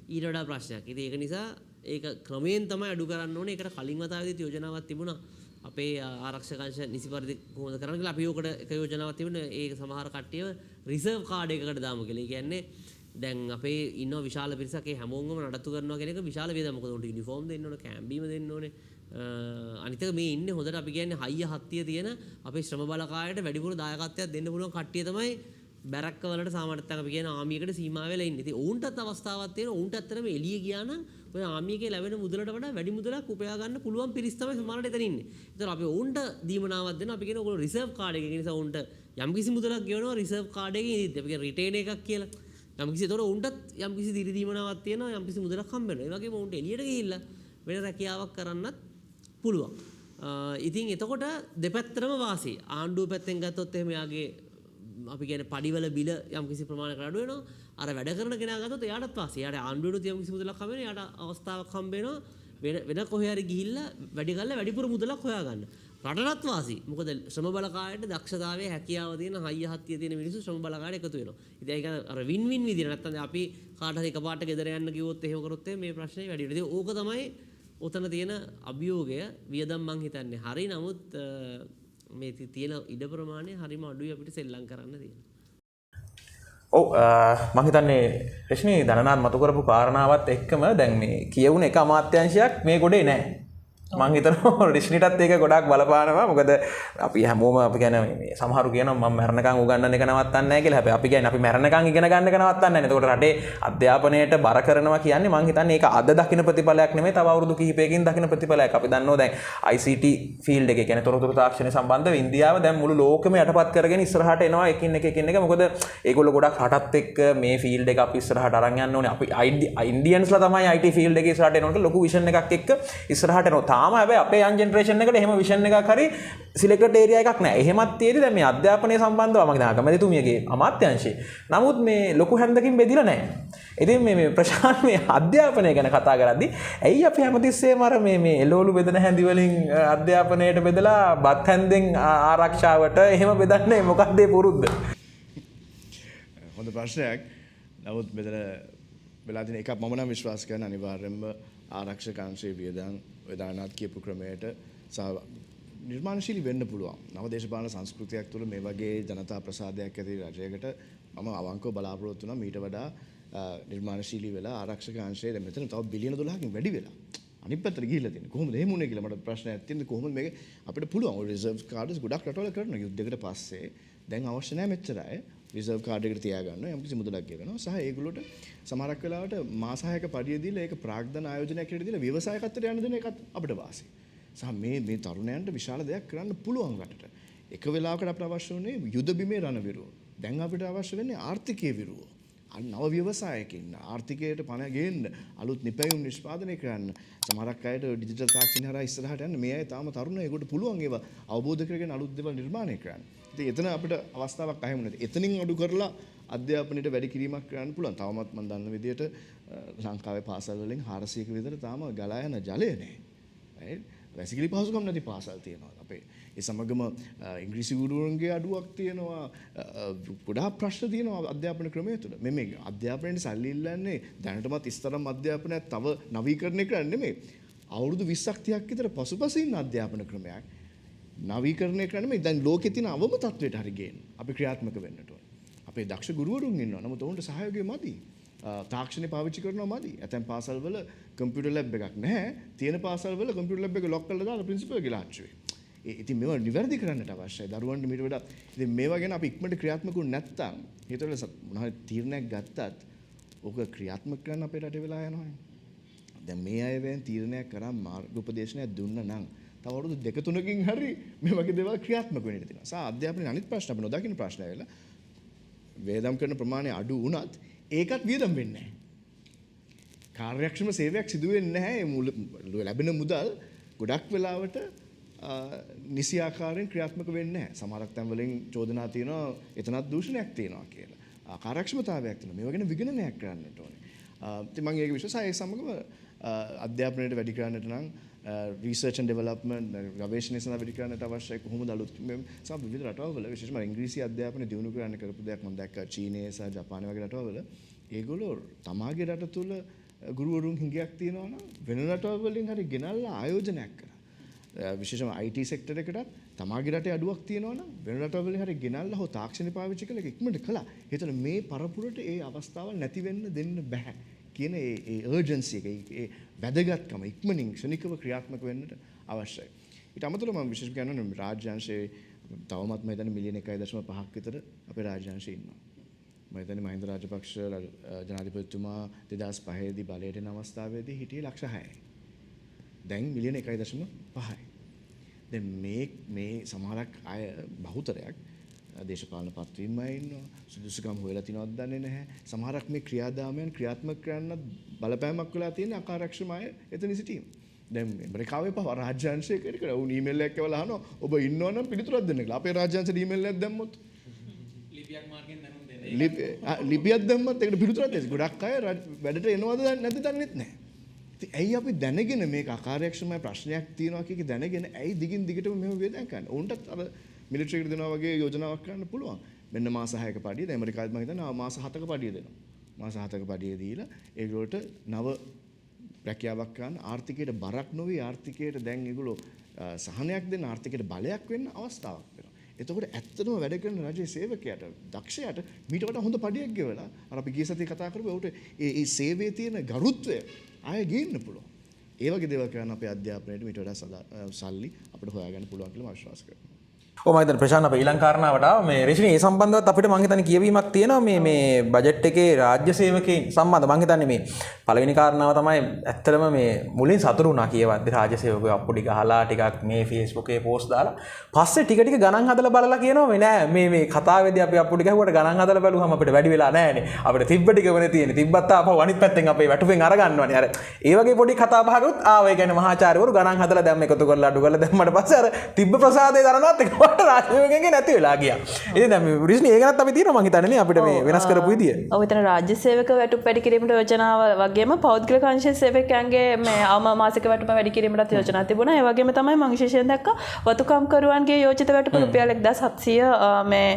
ඊට වඩා ප්‍රශ්නයක්. ඉතින් ඒක නිසා ඒක ක්‍රමයෙන් තමයි අඩු කරන්න ඕනේ. ඒකට කලින් වතාවේදීත් යෝජනාවක් තිබුණා. අපේ ආරක්ෂක අංශ නිසි පරිදි කොහොමද කරන්න කියලා අපි ඕකට එක යෝජනාවක් තිබුණා. ඒක සමහර කට්ටියව රිසර්ව් කාඩ් එකකට දාමු කියලා. ඒ කියන්නේ දැන් අපේ ඉන්න විශාල පිරිසක් ඒ හැමෝම නඩත්තු කරනවා කියන එක විශාල වේදම. මොකද උන්ට යුනිෆෝම් දෙන්න ඕනේ, කැම්ප් බීම දෙන්න ඕනේ. අනිත් එක මේ ඉන්නේ හොඳට අපි කියන්නේ හයිය හත්තිය තියෙන අපේ ශ්‍රම බලකායට වැඩිපුර දායකත්වයක් දෙන්න පුළුවන් කට්ටිය තමයි බැරක්ක වලට සාමාන්‍යයෙන් අපි කියන ආමියකට සීමා වෙලා ඉන්නේ. ඉතින් උන්ටත් අවස්ථාවක් තියෙනවා. උන්ට ඇත්තටම එළිය ගියා නම් ඔය ආමියකේ ලැබෙන මුදලට වඩා වැඩි මුදලක් උපයා ගන්න පුළුවන් පිරිස් තමයි සමහරට එතන ඉන්නේ. ඒතර අපි උන්ට දීමනාවක් දෙනවා. අපි කියන ඔයගොල්ලෝ රිසර්ව් කාඩ් එක. ඒ නිසා උන්ට යම්කිසි මුදලක් ගෙවනවා රිසර්ව් කාඩ් එකේ ඉඳිද්දි. අපි කියන රිටේන් එකක් කියලා. යම්කිසි ඒතර උන්ටත් යම්කිසි දිරි දීමනාවක් තියෙනවා. යම්කිසි මුදලක් හම්බ වෙනවා. ඒ වගේම උන්ට එළියට ගිහිල්ලා වෙන රැකියාවක් කරන්නත් පුළුවන්. ඉතින් එතකොට දෙපැත්තරම වාසි. ආණ්ඩුව පැත්තෙන් ගත්තොත් එහෙම යාගේ අපි කියන්නේ පඩිවල බිල යම් කිසි ප්‍රමාණයකට අඩු වෙනවා. අර වැඩ කරන කෙනා ගත්තොත් එයාටත් වාසි. එයාට ආණ්ඩුවට යම් කිසි මුදලක් හම්බ වෙනවා. එයාට අවස්ථාවක් හම්බ වෙනවා. වෙන කොහේ හරි ගිහිල්ලා වැඩි කරලා වැඩිපුර මුදලක් හොයාගන්න. රටටත් වාසි. මොකද ශ්‍රම බලකායට දක්ෂතාවයේ හැකියාව තියෙන හයිය හත්තිය තියෙන මිනිස්සු ශ්‍රම බලකායට එකතු වෙනවා. ඉතින් ඒක අර වින් වින් විදියට නැත්තම් අපි කාට හරි එකපාරට ගෙදර යන්න කිව්වොත් එහෙම කරොත් මේ ප්‍රශ්නේ වැඩි වෙනවා. ඉතින් ඕක තමයි ඔතන තියෙන අභියෝගය. වියදම් මං හිතන්නේ හරි. නමුත් මේ තියෙන ඉඩ ප්‍රමාණය හරිම අඩුයි අපිට සෙල්ලම් කරන්න තියෙන. ඔව් මම හිතන්නේ රශ්මී දනනාත් මතු කරපු කාරණාවත් එක්කම දැන් මේ කියවුන එක අමාත්‍යාංශයක් මේ ගොඩේ නැහැ. මං හිතනවා රිෂ්නිටත් ඒක ගොඩක් බලපානවා. මොකද අපි හැමෝම අපි කියන්නේ මේ සමහරු කියනවා මම මරණකම් උගන්වන්න එක නවත්තන්නේ නැහැ කියලා. හැබැයි අපි කියන්නේ අපි මරණකම් ඉගෙන ගන්න එක නවත්තන්නේ නැහැ. එතකොට රටේ අධ්‍යාපනයට බර කරනවා කියන්නේ මං හිතන්නේ ඒක අද දකින්න ප්‍රතිඵලයක් නෙමෙයි. තව අවුරුදු කිහිපයකින් දකින්න ප්‍රතිඵලයක්. අපි දන්නවා දැන් ICT ෆීල්ඩ් එකේ කියන්නේ තොරතුරු තාක්ෂණය සම්බන්ධව ඉන්දියාව දැන් මුළු ලෝකෙම යටපත් කරගෙන ඉස්සරහට එනවා එකින් එක. මොකද ඒගොල්ලෝ ගොඩක් රටත් එක්ක මේ ෆීල්ඩ් එක අපි ඉස්සරහට අරන් යන්න ඕනේ. අපි ඉන්දියන්ස්ලා තමයි IT ෆීල්ඩ් එකේ ඉස්සරහට එනකොට ලොකු විෂන් එකක් එක්ක ඉස්සරහට එනවා. තාම හැබැයි අපේ යන් ජෙනරේෂන් එකට එහෙම විෂන් එකක් හරි සිලෙක්ටඩ් ඒරියා එකක් නැහැ. එහෙමත් තියෙදි දැන් මේ අධ්‍යාපනය සම්බන්ධව මම හිතනවා අගමැතිතුමියගේ අමාත්‍යාංශේ. නමුත් මේ ලොකු හැන්දකින් බෙදිලා නැහැ. ඉතින් මේ ප්‍රශාන්ත මේ අධ්‍යාපනය ගැන කතා කරද්දී ඇයි අපි හැමතිස්සෙම අර මේ එළවලු බෙදන හැඳි වලින් අධ්‍යාපනයට බෙදලා බත් හැන්දෙන් ආරක්ෂාවට එහෙම බෙදන්නේ මොකක්ද ඒ පුරුද්ද? හොඳ ප්‍රශ්නයක්. නමුත් මෙතන වෙලා තියෙන එකක් මම නම් විශ්වාස කරන අනිවාර්යයෙන්ම ආරක්ෂක අංශයේ වියදම් වේදානාත් කියපු ක්‍රමයට නිර්මාණශීලී වෙන්න පුළුවන්. නව දේශපාලන සංස්කෘතියක් තුළ මේ වගේ ජනතා ප්‍රසාදයක් ඇති රජයකට මම අවංකව බලාපොරොත්තු වෙනවා මීට වඩා නිර්මාණශීලී වෙලා ආරක්ෂක අංශයේ දැන් මෙතන තව බිලියන 12කින් වැඩි වෙලා අනිත් පැත්තට ගිහිල්ලා තියෙනවා. කොහොමද එහෙම වුනේ කියලා මට ප්‍රශ්නයක් තියෙනවා. කොහොමද මේක අපිට පුළුවන් ඔය රිසර්ව් කාඩ්ස් ගොඩක් රටවල කරනවා යුද්ධයකට පස්සේ දැන් අවශ්‍ය නැහැ මෙච්චර අය රිසර්ව් කාඩ් එකට තියාගන්න යම්කිසි මුදලක් ගෙවනවා සහ ඒගොල්ලොට සමහරක් වෙලාවට මාස 6ක පඩිය දීලා ඒක ප්‍රාග්ධන ආයෝජනයක් කියලා දීලා ව්‍යවසායකත්වයට යන්න දෙන එකත් අපිට වාසි. සහ මේ තරුණයන්ට විශාල දෙයක් කරන්න පුළුවන් රටට. එක වෙලාවකට අපිට අවශ්‍ය වුණේ යුද බිමේ රණවිරුව. දැන් අපිට අවශ්‍ය වෙන්නේ ආර්ථිකයේ විරුව. නව ව්‍යවසායකින් ආර්ථිකයට පණ ගේන්න අලුත් නිපැයුම් නිෂ්පාදනය කරන්න සමහරක් අයට ඩිජිටල් තාක්ෂණය හරහා ඉස්සරහට යන්න මේ අය තාම තරුණ ඒකට පුළුවන් ඒවා අවබෝධ කරගෙන අලුත් දේවල් නිර්මාණය කරන්න. ඉතින් එතන අපිට අවස්ථාවක් අහිමි වුණා. එතනින් අඩු කරලා අධ්‍යාපනයට වැඩි කිරීමක් කරන්න පුළුවන්. තවමත් මම දන්න විදිහට ලංකාවේ පාසල් වලින් 400ක විතර තාම ගලා යන ජලය නැහැ. right? වැසිකිලි පහසුකම් නැති පාසල් තියෙනවා අපේ. ඒ සමගම ඉංග්‍රීසි ගුරුවරුන්ගේ අඩුවක් තියෙනවා. ගොඩාක් ප්‍රශ්න තියෙනවා අධ්‍යාපන ක්‍රමය තුළ. මේ අධ්‍යාපනයේ සල්ලි ඉල්ලන්නේ දැනටමත් ඉස්තරම් අධ්‍යාපනයක් තව නවීකරණය කරන්න නෙමෙයි. අවුරුදු 20ක් 30ක් විතර පසුපස ඉන්න අධ්‍යාපන ක්‍රමයක් නවීකරණය කරන්න මේ දැන් ලෝකෙ තියෙන අවම තත්වයට හරි ගේන්න අපි ක්‍රියාත්මක වෙන්නට ඕන. අපේ දක්ෂ ගුරුවරුන් ඉන්නවා. නමුත් ඔවුන්ට සහයෝගය මදි. තාක්ෂණය පාවිච්චි කරනවා මදි. ඇතැම් පාසල්වල කම්පියුටර් ලැබ් එකක් නැහැ. තියෙන පාසල්වල කම්පියුටර් ලැබ් එක ලොක් කරලා දාලා ප්‍රින්සිපල්ගේ ලාච්චුවේ. ඉතින් මේවා නිවැරදි කරන්නට අවශ්‍යයි. දරුවන්ට මීට වඩා ඉතින් මේවා ගැන අපි ඉක්මනට ක්‍රියාත්මක වුනේ නැත්තම් හිතවල මොනවාරි තීරණයක් ගත්තත් ඕක ක්‍රියාත්මක කරන්න අපේ රටේ වෙලා යනවා. දැන් මේ අය වෙන තීරණයක් කරා මාර්ගෝපදේශනයක් දුන්න නම් තව අවුරුදු 2-3කින් හරි මේ වගේ දේවල් ක්‍රියාත්මක වෙන්න තියෙනවා. සා අධ්‍යාපනයේ අනිත් ප්‍රශ්න අපි නොදකින්න ප්‍රශ්න ඇවිල්ලා වේදම් කරන ප්‍රමාණය අඩු වුණත් ඒකත් වියදම් වෙන්නේ නැහැ. කාර්යක්ෂම සේවයක් සිදු වෙන්නේ නැහැ. ලැබෙන මුදල් ගොඩක් වෙලාවට නිසි ආකාරයෙන් ක්‍රියාත්මක වෙන්නේ නැහැ. සමහරක් තැන් වලින් චෝදනා තියෙනවා එතනත් දූෂණයක් තියෙනවා කියලා. කාර්යක්ෂමතාවයක් තියෙනවා. මේවා ගැන විගණනයක් කරන්නට ඕනේ. ඉතින් මම ඒක විශ්වාසයි ඒ සමගම අධ්‍යාපනයට වැඩි කරන්නට නම් research and development ගවේෂණය සඳහා වැඩි කරන්නට අවශ්‍යයි. කොහොමද අලුත් සම විවිධ රටවල් විශේෂයෙන්ම ඉංග්‍රීසි අධ්‍යාපනය දියුණු කරන්න කරපු දෙයක් මම දැක්කා. චීනයේ සහ ජපානයේ වගේ රටවල් ඒගොල්ලෝ තමාගේ රට තුල ගුරුවරුන් හිඟයක් තියෙනවා නම් වෙන රටවල් වලින් හරි ගෙනල්ලා ආයෝජනයක් කරා. විශේෂයෙන්ම IT සෙක්ටර් එකටත් තමාගේ රටේ අඩුවක් තියෙනවා නම් වෙන රටවල් වලින් හරි ගෙනල්ලා හො තාක්ෂණය පාවිච්චි කරලා ඒක ඉක්මනට කළා. ඒතන මේ පරපුරට ඒ අවස්ථාවල් නැති වෙන්න දෙන්න බෑ කියන ඒ urgency එක ඒ වැදගත්කම ඉක්මනින් ක්ෂණිකව ක්‍රියාත්මක වෙන්නට අවශ්‍යයි. ඊට අමතරව මම විශේෂ කියනවා රාජ්‍යාංශයේ තවමත් මම හිතන්නේ මිලියන 1.5ක් විතර අපේ රාජ්‍යාංශයේ ඉන්නවා. මම හිතන්නේ මහින්ද රාජපක්ෂ ජනාධිපතිතුමා 2005 දී බලයට එන අවස්ථාවේදී හිටියේ ලක්ෂ 6යි. දැන් මිලියන 1.5යි. දැන් මේ සමහරක් අය බහුතරයක් දේශපාලන පත්වීමයි ඉන්නවා. සුදුසුකම් හොයලා තිනවද දන්නේ නැහැ. සමහරක් මේ ක්‍රියාදාමයන් ක්‍රියාත්මක කරන්න බලපෑමක් වෙලා තියෙන අකාර්යක්ෂම අය එතන සිටීම. දැන් ඇමරිකාවේ පහ රාජ්‍යාංශයකට කර උන් ඊමේල් එකක් කවලා අහනවා ඔබ ඉන්නවනම් පිළිතුරක් දෙන්න කියලා. අපේ රාජ්‍යාංශයට ඊමේල් එකක් දැම්මොත් ලිපියක් මාර්ගෙන් දැනුම් දෙන්නේ. ලිපියක් දැම්මත් ඒකට පිළිතුරක් දෙන්න. ගොඩක් අය වැඩට එනවද නැද්ද දන්නෙත් නැහැ. ඉතින් ඇයි අපි දැනගෙන මේක අකාර්යක්ෂමයි ප්‍රශ්නයක් තියෙනවා කියක දැනගෙන ඇයි දිගින් දිගටම මෙහෙම වේදන් කරන්නේ? උන්ටත් අර මිලිටරි එකට දෙනවා වගේ යෝජනාවක් කරන්න පුළුවන්. මෙන්න මාස 6ක පඩිය දැන් ඇමරිකාවේ මම හිතන්නේ මාස 7ක පඩිය දෙනවා. මාස 7ක පඩිය දීලා ඒගොල්ලෝට නව රැකියාවක් කරන්න ආර්ථිකයට බරක් නොවි ආර්ථිකයට දැන් ඒගොල්ලෝ සහනයක් දෙන්න ආර්ථිකයට බලයක් වෙන්න අවස්ථාවක් වෙනවා. එතකොට ඇත්තටම වැඩ කරන රජයේ සේවකයාට දක්ෂයාට මීට වඩා හොඳ පඩියක් ගෙවලා අර අපි ගිය සතියේ කතා කරපු උට ඒ සේවයේ තියෙන ගරුත්වය ආයෙ ගේන්න පුළුවන්. ඒ වගේ දේවල් කරන්න අපේ අධ්‍යාපනයට මීට වඩා සල්ලි අපිට හොයාගන්න පුළුවන් කියලා මම විශ්වාස කරනවා. මම හිතන්නේ ප්‍රශාන්ත අපේ ඊළඟ කාරණාවට මේ රේෂිනි ඒ සම්බන්ධවත් අපිට මම හිතන්නේ කියවීමක් තියෙනවා මේ බජට් එකේ රාජ්‍ය සේවකයන් සම්බන්ධ මම හිතන්නේ මේ පළවෙනි කාරණාව තමයි ඇත්තටම මේ මුලින් සතුරු වුණා කියවද්දි රාජ්‍ය සේවකයෝ අප්පුඩි ගහලා ටිකක් මේ Facebook එකේ පෝස්ට් දාලා පස්සේ ටික ටික ගණන් හදලා බලලා කියනවා මේ නෑ මේ කතාවේදී අපි අප්පුඩි ගහුවට ගණන් හදලා බලුවම අපිට වැඩි වෙලා නෑනේ අපිට තිබ්බ ටිකමනේ තියෙන්නේ තිබ්බත් ආපහු අනිත් පැත්තෙන් අපේ වැටුපෙන් අරගන්නවනේ අර ඒ වගේ පොඩි කතා බහකුත් ආවා ඒ කියන්නේ මහාචාර්යවරු ගණන් හදලා දැම්ම එකතු කරලා අඩු කරලා දැම්මට පස්සේ අර තිබ්බ ප්‍රසාදේ දරනවත් එකපාරට රාජ්‍ය සේවකයන්ගේ නැති වෙලා ගියා. ඉතින් දැන් මේ රිෂ්නි ඒක ගැනත් අපි තියෙනවා මම හිතන්නේ නේ අපිට මේ වෙනස් කරපු විදිය. ඔව් එතන රාජ්‍ය සේවක වැටුප් වැඩි කිරීමට යෝජනාව වගේම පෞද්ගලික අංශ සේවකයන්ගේ මේ මාසික වැටුප වැඩි කිරීමටත් යෝජනා තිබුණා. ඒ වගේම තමයි මම විශේෂයෙන් දැක්කා වතුකම්කරුවන්ගේ යෝජිත වැටුප රුපියල් 1700 මේ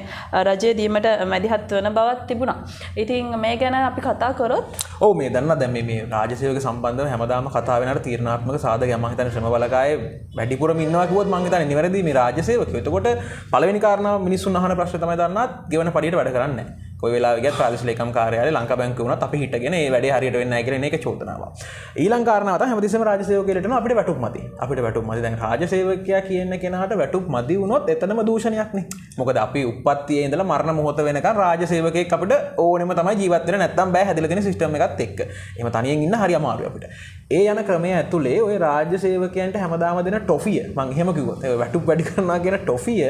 රජයේ දීමට මැදිහත් වන බවක් තිබුණා. ඉතින් මේ ගැන අපි කතා කරොත් ඔව් මේ දන්නා දැන් මේ රාජ්‍ය සේවක සම්බන්ධව හැමදාම කතා වෙන අර තීරණාත්මක සාධකයක් මම හිතන්නේ ශ්‍රම බලකායේ වැඩිපුරම ඉන්නවා කිව්වොත් මම හිතන්නේ නිවැරදි මේ රාජ්‍ය සේවකයෝ. එතකොට පළවෙනි කාරණාව මිනිස්සුන් අහන ප්‍රශ්නේ තමයි දන්නා ගෙවන පඩියට වැඩ කරන්නේ නැහැ. කොයි වෙලාවෙ ගියත් ප්‍රාදේශීය ලේකම් කාර්යාලය ලංකා බැංකුවේ වුණත් අපි හිටගෙන ඒ වැඩේ හරියට වෙන්නේ නැහැ කියලා එක චෝදනාවක්. ඊළඟ කාරණාව තමයි හැමතිස්සෙම රාජ්‍ය සේවකයෙකුට එනවා අපිට වැටුප් මදි. අපිට වැටුප් මදි. දැන් රාජ්‍ය සේවකයා කියන කෙනාට වැටුප් මදි වුණොත් එතනම දූෂණයක් නේ. මොකද අපි උප්පත්තියේ ඉඳලා මරණ මොහොත වෙනකන් රාජ්‍ය සේවකයෙක් අපිට ඕනෙම තමයි ජීවත් වෙන්න නැත්තම් බෑ හැදිලා තියෙන සිස්ටම් එකත් එක්ක. එහෙම තනියෙන් ඉන්න හරි අමාරුයි අපිට. ඒ යන ක්‍රමය ඇතුලේ ওই රාජ්‍ය සේවකයන්ට හැමදාම දෙන ටොෆිය මම එහෙම කිව්වොත් ඒ වැටුප් වැඩි කරනවා කියන ටොෆිය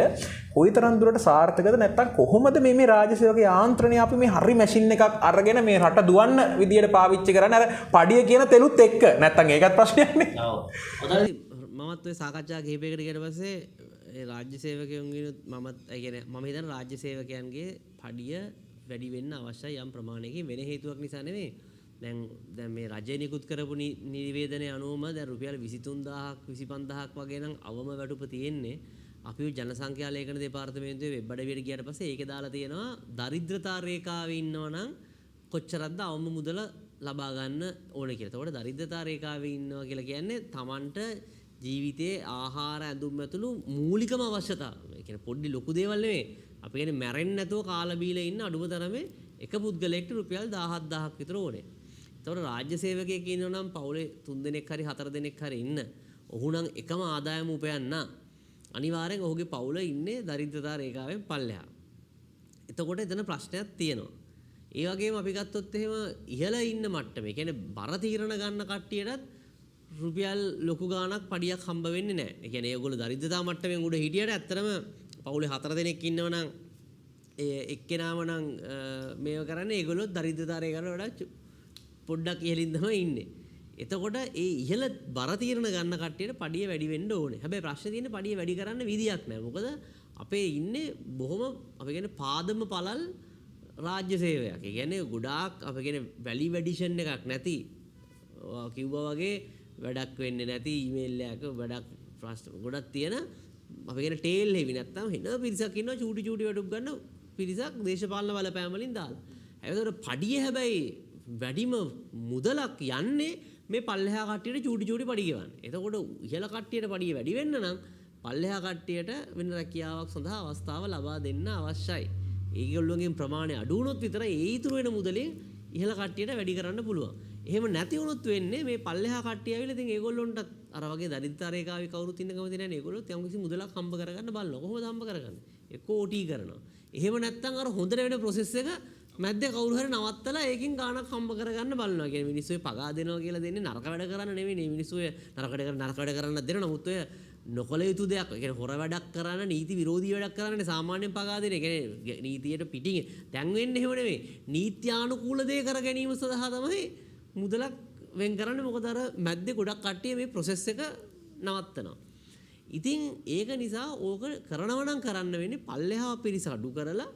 කොයිතරම් දුරට සාර්ථකද නැත්තම් කොහොමද මේ රාජ්‍ය සේවක යාන්ත්‍රණය අපි මේ හරි මැෂින් එකක් අරගෙන මේ රට දුවන්න විදියට පාවිච්චි කරන්නේ අර පඩිය කියන තෙලුත් එක්ක නැත්තම් ඒකත් ප්‍රශ්නයක් නේ. ඔව්. මමත් ඔය සාකච්ඡා කිහිපයකට ගියට පස්සේ ඒ රාජ්‍ය සේවකයන්ගේ මමත් ඒ කියන්නේ මම හිතන්නේ රාජ්‍ය සේවකයන්ගේ පඩිය වැඩි වෙන්න අවශ්‍යයි යම් ප්‍රමාණයකින් වෙන හේතුවක් නිසා නෙමෙයි. දැන් මේ රජය නිකුත් කරපු නිවේදනය අනුවම දැන් රුපියල් 23000ක් 25000ක් වගේ නම් අවම වැටුප තියෙන්නේ. අපි ජනසංඛ්‍යා ලේඛන දෙපාර්තමේන්තුවේ වෙබ් අඩවියට ගියට පස්සේ ඒකේ දාලා තියෙනවා දරිද්‍රතා රේඛාවේ ඉන්නවනම් කොච්චරක්ද අවම මුදල ලබා ගන්න ඕනේ කියලා. ඒතකොට දරිද්‍රතා රේඛාවේ ඉන්නවා කියලා කියන්නේ Tamanට ජීවිතයේ ආහාර ඇඳුම් ඇතුළු මූලිකම අවශ්‍යතා. ඒ කියන්නේ පොඩි ලොකු දේවල් නෙවෙයි. අපි කියන්නේ මැරෙන්නේ නැතුව කාලා බීලා ඉන්න අඩුම තරමේ එක පුද්ගලයෙක්ට රුපියල් 17000ක් විතර ඕනේ. ඒතකොට රාජ්‍ය සේවකයෙක් ඉන්නවා නම් පවුලේ 3 දෙනෙක් හරි 4 දෙනෙක් හරි ඉන්න. ඔහු නම් එකම ආදායම උපයන්න අනිවාර්යෙන් ඔහුගේ පවුල ඉන්නේ දරිද්‍රතා රේඛාවෙන් පල්ලෙහා. එතකොට එතන ප්‍රශ්නයක් තියෙනවා. ඒ වගේම අපි ගත්තොත් එහෙම ඉහළ ඉන්න මට්ටමේ කියන්නේ බර තීරණ ගන්න කට්ටියටත් රුපියල් ලොකු ගාණක් පඩියක් හම්බ වෙන්නේ නැහැ. ඒ කියන්නේ ඒගොල්ලෝ දරිද්‍රතා මට්ටමෙන් උඩ හිටියට ඇත්තටම පවුලේ 4 දෙනෙක් ඉන්නවනම් ඒ එක්කෙනාම නම් මේව කරන්නේ ඒගොල්ලෝ දරිද්‍රතා රේඛාවට වඩා පොඩ්ඩක් ඉහළින් තමයි ඉන්නේ. එතකොට ඒ ඉහළ බර තීරණ ගන්න කට්ටියට පඩිය වැඩි වෙන්න ඕනේ. හැබැයි ප්‍රශ්නේ තියෙන්නේ පඩිය වැඩි කරන්න විදියක් නැහැ. මොකද අපේ ඉන්නේ බොහොම අපි කියන්නේ පාදම පළල් රාජ්‍ය සේවයක්. ඒ කියන්නේ ගොඩාක් අපි කියන්නේ වැලියු ඇඩිෂන් එකක් නැති කිව්වා වගේ වැඩක් වෙන්නේ නැති ඊමේල් එකක වැඩක් ප්‍රශ්න ගොඩක් තියෙන අපි කියන්නේ ටේල් හෙවි නැත්තම් වෙන පිරිසක් ඉන්නවා චූටි චූටි වැඩක් ගන්න පිරිසක් දේශපාලන බලපෑම් වලින් දාලා. ඒකට පඩිය හැබැයි වැඩිම මුදලක් යන්නේ මේ පල්ලෙහා කට්ටියට චූටි චූටි පඩි ගෙවන්න. එතකොට ඉහළ කට්ටියට පඩිය වැඩි වෙන්න නම් පල්ලෙහා කට්ටියට වෙන රැකියාවක් සඳහා අවස්ථාව ලබා දෙන්න අවශ්‍යයි. ඒගොල්ලෝගෙන් ප්‍රමාණය අඩු වුණොත් විතර ඒ ඉතුරු වෙන මුදලෙන් ඉහළ කට්ටියට වැඩි කරන්න පුළුවන්. එහෙම නැති වුණොත් වෙන්නේ මේ පල්ලෙහා කට්ටිය ඇවිල්ලා ඉතින් ඒගොල්ලොන්ට අර වගේ දරිද්‍රතා රේඛාවේ කවුරුත් ඉන්න කමති නැහැ නේ. ඒගොල්ලොත් යම් කිසි මුදලක් හම්බ කරගන්න බලනවා. කොහොමද හම්බ කරගන්නේ? එක්කෝ OT කරනවා. එහෙම නැත්නම් අර හොඳට වෙන ප්‍රොසෙස් එක මැද්දේ කවුරු හරි නවත්තලා ඒකෙන් ගාණක් හම්බ කරගන්න බලනවා. කියන්නේ මිනිස්සු පගා දෙනවා කියලා දෙන්නේ නරක වැඩ කරන්න නෙවෙයි. මිනිස්සු නරක වැඩ කරන්න දෙන නමුත් ඔය නොකල යුතු දෙයක්. ඒ කියන්නේ හොර වැඩක් කරන්න නීති විරෝධී වැඩක් කරන්න සාමාන්‍යයෙන් පගා දෙන. ඒ කියන්නේ නීතියට පිටින් දැන් වෙන්නේ එහෙම නෙවෙයි. නීත්‍යානුකූල දේ කර ගැනීම සඳහා තමයි මුදලක් වෙන් කරන්නේ මොකද අර මැද්දේ ගොඩක් කට්ටිය මේ ප්‍රොසෙස් එක නවත්තනවා. ඉතින් ඒක නිසා ඕක කරනවා නම් කරන්න වෙන්නේ පල්ලෙහා පිරිස අඩු කරලා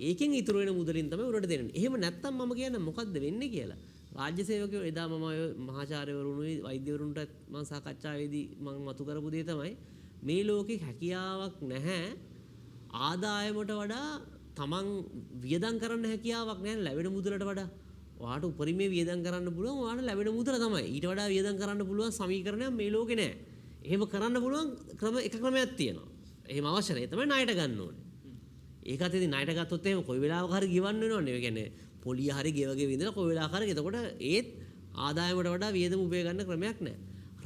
ඒකෙන් ඉතුරු වෙන මුදලින් තමයි උරට දෙන්නේ. එහෙම නැත්තම් මම කියන්නේ මොකද්ද වෙන්නේ කියලා. රාජ්‍ය සේවකයෝ එදා මම මහාචාර්යවරුන්ගේ වෛද්‍යවරුන්ට මම සාකච්ඡාවේදී මම මතු කරපු දේ තමයි මේ ලෝකේ හැකියාවක් නැහැ ආදායමට වඩා තමන් වියදම් කරන්න හැකියාවක් නැහැ ලැබෙන මුදලට වඩා. ඔයාට උපරිමයේ වියදම් කරන්න පුළුවන් ඔයාට ලැබෙන මුදල තමයි. ඊට වඩා වියදම් කරන්න පුළුවන් සමීකරණයක් මේ ලෝකේ නැහැ. එහෙම කරන්න පුළුවන් එක ක්‍රමයක් තියෙනවා. එහෙම අවශ්‍ය නැහැ. තමයි ණයට ගන්න ඕනේ. ඒකත් ඉතින් ණයට ගත්තොත් එහෙම කොයි වෙලාවක හරි ගෙවන්න වෙනවනේ. ඒ කියන්නේ පොලිය හරි ගෙවගේ විඳලා කොයි වෙලාවක හරි එතකොට ඒත් ආදායමට වඩා වියදම උපය ගන්න ක්‍රමයක් නැහැ.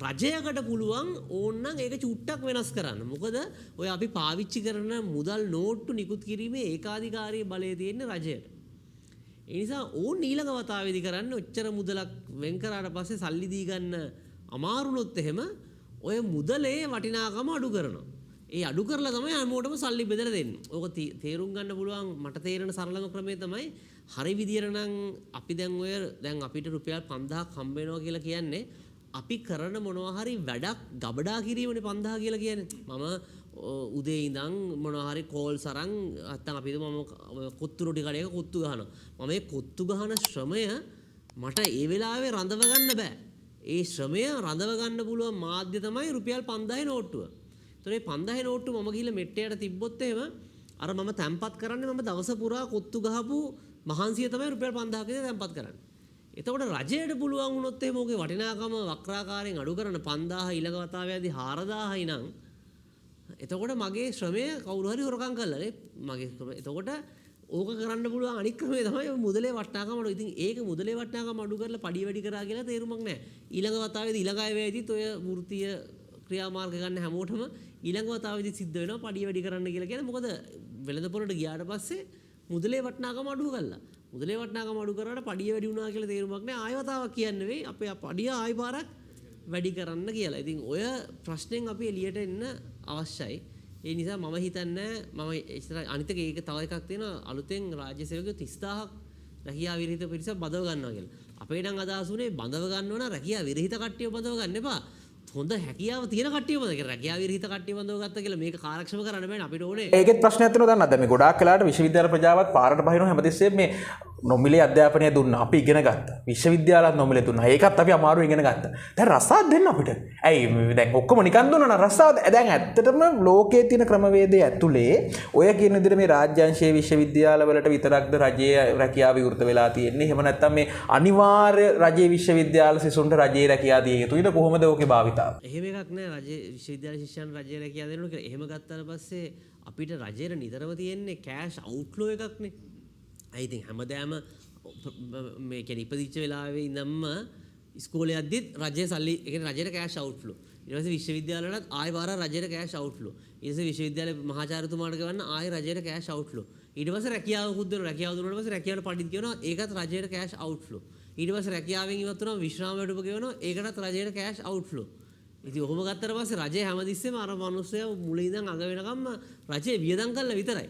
රජයකට පුළුවන් ඕනනම් ඒක චුට්ටක් වෙනස් කරන්න. මොකද ඔය අපි පාවිච්චි කරන මුදල් නෝට්ටු නිකුත් කිරීමේ ඒකාධිකාරී බලය තියෙන රජයට. ඒ නිසා ඕන් ඊළඟ වතාවේදී කරන්න ඔච්චර මුදලක් වෙන් කරාට පස්සේ සල්ලි දී ගන්න අමාරුනොත් එහෙම ඔය මුදලේ වටිනාකම අඩු කරනවා. ඒ අඩු කරලා තමයි හැමෝටම සල්ලි බෙදලා දෙන්නේ. ඕක තේරුම් ගන්න පුළුවන් මට තේරෙන සරලම ක්‍රමය තමයි හරි විදියට නම් අපි දැන් අපිට රුපියල් 5000ක් හම්බ වෙනවා කියලා කියන්නේ අපි කරන මොනවා හරි වැඩක් ගබඩා කිරීමනේ 5000 කියලා කියන්නේ. මම උදේ ඉඳන් මොනවා හරි කෝල් සරන් නැත්තම් අපි මම කොත්තු රොටි කඩේක කොත්තු ගහනවා. මම මේ කොත්තු ගහන ශ්‍රමය මට ඒ වෙලාවේ රඳව ගන්න බෑ. ඒ ශ්‍රමය රඳව ගන්න පුළුවන් මාධ්‍ය තමයි රුපියල් 5000 නෝට්ටුව. ඒතර මේ 5000 නෝට්ටුව මම ගිහලා මෙට්ටයට තිබ්බොත් එහෙම අර මම තැම්පත් කරන්නේ මම දවස පුරා කොත්තු ගහපු මහන්සිය තමයි රුපියල් 5000ක තැම්පත් කරන්නේ. එතකොට රජයට පුළුවන් වුණොත් එහෙම ඕකේ වටිනාකම වක්‍රාකාරයෙන් අඩු කරන 5000 ඊළඟ වතාවේදී 4000යි නම් එතකොට මගේ ශ්‍රමය කවුරු හරි හොරකම් කළා නේ මගේ එතකොට ඕක කරන්න පුළුවන් අනික් ක්‍රමය තමයි මුදලේ වටිනාකම අඩු. ඉතින් ඒක මුදලේ වටිනාකම අඩු කරලා පඩිය වැඩි කරා කියලා තේරුමක් නැහැ. ඊළඟ වතාවේදී ඊළඟ අයවැයේදීත් ඔය වෘත්තීය ක්‍රියාමාර්ග ගන්න හැමෝටම ඊළඟ වතාවේදී සිද්ධ වෙනවා පඩිය වැඩි කරන්න කියලා කියන්නේ මොකද වෙළඳපොළට ගියාට පස්සේ මුදලේ වටිනාකම අඩු කළා. මුදලේ වටිනාකම අඩු කරාට පඩිය වැඩි වුණා කියලා තේරුමක් නැහැ. ආයෙ වතාවක් කියන්නේ වෙයි අපේ පඩිය ආයෙ පාරක් වැඩි කරන්න කියලා. ඉතින් ඔය ප්‍රශ්නෙන් අපි එළියට එන්න අවශ්‍යයි. ඒ නිසා මම හිතන්නේ මම අනිත් ඒක තව එකක් තියෙනවා අලුතෙන් රාජ්‍ය සේවකයෝ 30000ක් රැකියා විරහිත පිරිස බඳව ගන්නවා කියලා. අපේ නම් අදහස් උනේ බඳව ගන්නව නම් රැකියා විරහිත කට්ටිය බඳව ගන්න එපා. හොඳ හැකියාව තියෙන කට්ටිය බඳව කියලා. රැකියා විරහිත කට්ටිය බඳව ගත්තා කියලා මේක කාර්යක්ෂම කරන්න බෑනේ අපිට ඕනේ. ඒකෙත් ප්‍රශ්නයක් තියෙනවා දන්නවද? මේ ගොඩාක් වෙලාවට විශ්වවිද්‍යාල ප්‍රජාවත් පාරට බහිනවා හැමතිස්සෙම මේ නොමිලේ අධ්‍යාපනය දුන්නා. අපි ඉගෙන ගත්තා. විශ්වවිද්‍යාලත් නොමිලේ දුන්නා. ඒකත් අපි අමාරු ඉගෙන ගත්තා. දැන් රසාද දෙන්න අපිට. ඇයි දැන් ඔක්කොම නිකන් දුන්නා නම් රසාද දැන් ඇත්තටම ලෝකයේ තියෙන ක්‍රමවේදයේ ඇතුලේ ඔය කියන විදිහට මේ රාජ්‍යාංශීය විශ්වවිද්‍යාල වලට විතරක්ද රජයේ රැකියාව විවෘත වෙලා තියෙන්නේ? එහෙම නැත්නම් මේ අනිවාර්ය රජයේ විශ්වවිද්‍යාල සිසුන්ට රජයේ රැකියාව දිය යුතුයිද? කොහොමද ඕකේ භාවිතාව? එහෙම එකක් නෑ රජයේ විශ්වවිද්‍යාල ශිෂ්‍යයන් රජයේ රැකියාව දෙනවා කියලා. එහෙම ගත්තාට පස්සේ අපිට රජයට නිතරම තියෙන්නේ කෑෂ් අවුට්ෆ්ලෝ එකක්නේ. I think හැමදාම මේ කියන්නේ ඉපදිච්ච වෙලාවේ ඉඳන්ම ඉස්කෝලේ යද්දිත් රජයේ සල්ලි ඒ කියන්නේ රජයට කෑෂ් අවුට්ෆ්ලෝ. ඊට පස්සේ විශ්වවිද්‍යාලවලත් ආයෙ වාර රජයට කෑෂ් අවුට්ෆ්ලෝ. ඊට පස්සේ විශ්වවිද්‍යාලේ මහාචාර්යතුමාට ගවන්න ආයෙ රජයට කෑෂ් අවුට්ෆ්ලෝ. ඊට පස්සේ රැකියාවකුත් දෙනවා. රැකියාව දුන්නාට පස්සේ රැකියාවට පඩිත් කියනවා ඒකත් රජයට කෑෂ් අවුට්ෆ්ලෝ. ඊට පස්සේ රැකියාවෙන් ඉවත් වුණාම විශ්‍රාම වැඩුප කියනවා ඒකටත් රජයට කෑෂ් අවුට්ෆ්ලෝ. ඉතින් ඔහොම ගත්තට පස්සේ රජය හැමතිස්සෙම අර මිනිස්සයා මුල ඉඳන් අග වෙනකම්ම රජය වියදම් කරලා විතරයි.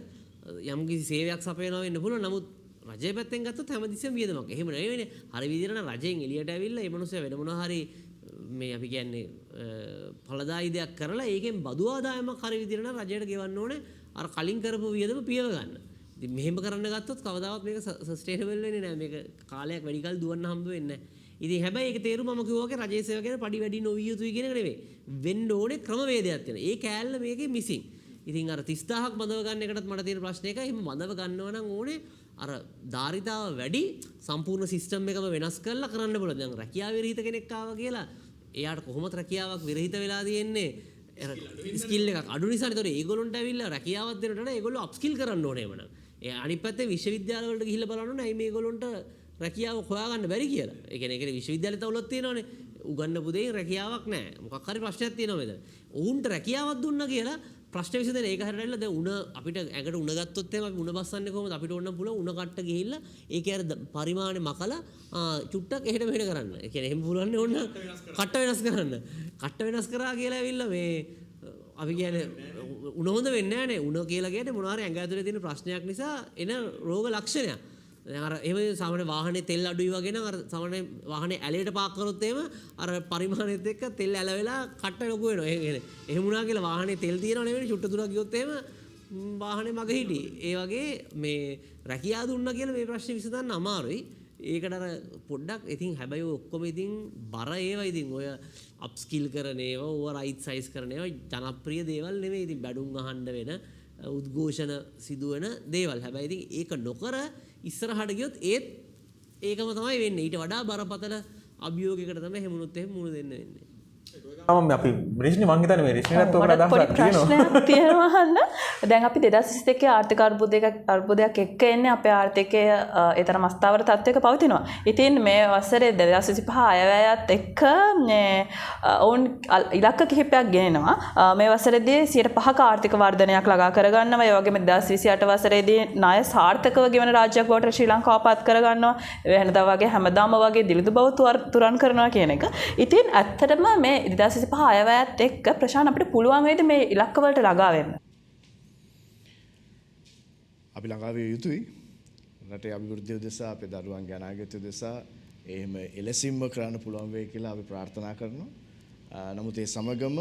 යම් කිසි සේවයක් සපයනවා වෙන්න පුළුවන්. නමුත් රජය පැත්තෙන් ගත්තොත් හැමතිස්සෙම වියදමක්. එහෙම නෙවෙයිනේ. හරි විදිහට නම් රජයෙන් එළියට ඇවිල්ලා මේ මිනිස්සයා වෙන මොනවා හරි මේ අපි කියන්නේ ඵලදායී දෙයක් කරලා ඒකෙන් බදු ආදායමක් හරි විදිහට නම් රජයට ගෙවන්න ඕනේ. අර කලින් කරපු වියදම පියව ගන්න. ඉතින් මෙහෙම කරන්න ගත්තොත් කවදාවත් මේක සස්ටේනබල් වෙන්නේ නැහැ. මේක කාලයක් වැඩි කල් දුවන්න හම්බ වෙන්නේ නැහැ. ඉතින් හැබැයි ඒක තේරුම මම කිව්වා වගේ රජයේ සේවකයන් පඩි වැඩි නොවිය යුතුයි කියන එක නෙවෙයි. වෙන්න ඕනේ ක්‍රමවේදයක් තියෙනවා. ඒ කෑල්ල මේකේ මිසින්. ඉතින් අර 30000ක් බඳව ගන්න එකටත් මට තියෙන ප්‍රශ්නේ එකයි. එහෙම බඳව ගන්නව නම් ඕනේ අර ධාරිතාව වැඩි සම්පූර්ණ සිස්ටම් එකම වෙනස් කරලා කරන්න බලන්න. දැන් රැකියාව විරහිත කෙනෙක් ආවා කියලා එයාට කොහොමද රැකියාවක් විරහිත වෙලා තියෙන්නේ? ස්කිල් එකක් අඩු නිසානේ. ඒතකොට ඒගොල්ලොන්ට ඇවිල්ලා රැකියාවක් දෙන්නට නම් ඒගොල්ලෝ අප්ස්කිල් කරන්න ඕනේ එමනම්. ඒ අනිත් පැත්තේ විශ්වවිද්‍යාල වලට ගිහිල්ලා බලන්න ඕනේ ඇයි මේගොල්ලොන්ට රැකියාව හොයාගන්න බැරි කියලා. ඒ කියන්නේ විශ්වවිද්‍යාලේ තවලුවක් තියෙනවනේ. උගන්නපු දෙයින් රැකියාවක් නැහැ. මොකක් හරි ප්‍රශ්නයක් තියෙනවා මෙතන. උන්ට රැකියාවක් දුන්නා කියලා ප්‍රශ්න විසඳන ඒක හරියටලා දැන් උණ අපිට ඇඟට උණ ගත්තොත් එහෙම අපි උණ බස්සන්නේ කොහොමද? අපිට ඕන පුළුවන් උණ කට්ට ගිහිල්ලා ඒකේ අර පරිමාණය මකලා චුට්ටක් එහෙට මෙහෙට කරන්න. ඒ කියන්නේ එහෙම පුළුවන් නේ ඕන කට්ට වෙනස් කරන්න. කට්ට වෙනස් කරා කියලා ඇවිල්ලා මේ අපි කියන්නේ උණ හොඳ වෙන්නේ නැහැ නේ. උණ කියලා කියන්නේ මොනවා හරි ඇඟ ඇතුලේ තියෙන ප්‍රශ්නයක් නිසා එන රෝග ලක්ෂණයක්. දැන් අර එහෙම සාමාන්‍ය වාහනේ තෙල් අඩුයි වගේ නම් අර සාමාන්‍ය වාහනේ ඇලයට පාක් කරොත් එහෙම අර පරිමාණයත් එක්ක තෙල් ඇල වෙලා කට්ට ලොකු වෙනවා. එහෙම වුණා කියලා වාහනේ තෙල් තියනව නෙවෙයි චුට්ට දුරක් ගියොත් එහෙම වාහනේ මග හිටියේ. ඒ වගේ මේ රැකියාව දුන්නා කියලා මේ ප්‍රශ්නේ විසඳන්න අමාරුයි. ඒකට අර පොඩ්ඩක් ඉතින් හැබැයි ඔක්කොම ඉතින් බර ඒවා ඉතින් ඔය අප්ස්කිල් කරන ඒවා ඕව රයිට් සයිස් කරන ඒවා ජනප්‍රිය දේවල් නෙවෙයි. ඉතින් බැඩුම් අහන්න වෙන උද්ඝෝෂණ සිදුවන දේවල්. හැබැයි ඉතින් ඒක නොකර ඉස්සරහට ගියොත් ඒකම තමයි වෙන්නේ. ඊට වඩා බරපතල අභියෝගයකට තමයි හැමුණොත් එහෙම මුහුණ දෙන්න වෙන්නේ. අපි රේෂ්නි මං හිතන්නේ මේ රේෂ්නිලත් ඔකට අදහසක් පොඩි ප්‍රශ්නයක් තියෙනවා අහන්න. දැන් අපි 2022 ආර්ථික අර්බුදයක් එක්ක එන්නේ අපේ ආර්ථිකය ඒතරම් අස්ථාවර තත්ත්වයක පවතිනවා. ඉතින් මේ වසරේ 2025 අයවැයත් එක්ක ඔවුන් ඉලක්ක කිහිපයක් ගෙනෙනවා. මේ වසරේදී 5% ආර්ථික වර්ධනයක් ළඟා කරගන්නවා. ඒ වගේම 2028 වසරේදී ණය සාර්ථකව ගෙවන රාජ්‍යයක් බවට ශ්‍රී ලංකාව පත් කරගන්නවා. වෙනදා වගේ හැමදාම වගේ දිලිදු බව තුරන් කරනවා කියන එක. ඉතින් ඇත්තටම මේ 2025 අයවැයත් එක්ක ප්‍රශාන් අපිට පුළුවන් වේද මේ ඉලක්ක වලට ළඟා වෙන්න? අපි ළඟා විය යුතුයි. රටේ අභිවෘද්ධිය උදෙසා අපේ දරුවන්ගේ අනාගතය උදෙසා එහෙම එලෙසින්ම කරන්න පුළුවන් වෙයි කියලා අපි ප්‍රාර්ථනා කරනවා. නමුත් ඒ සමගම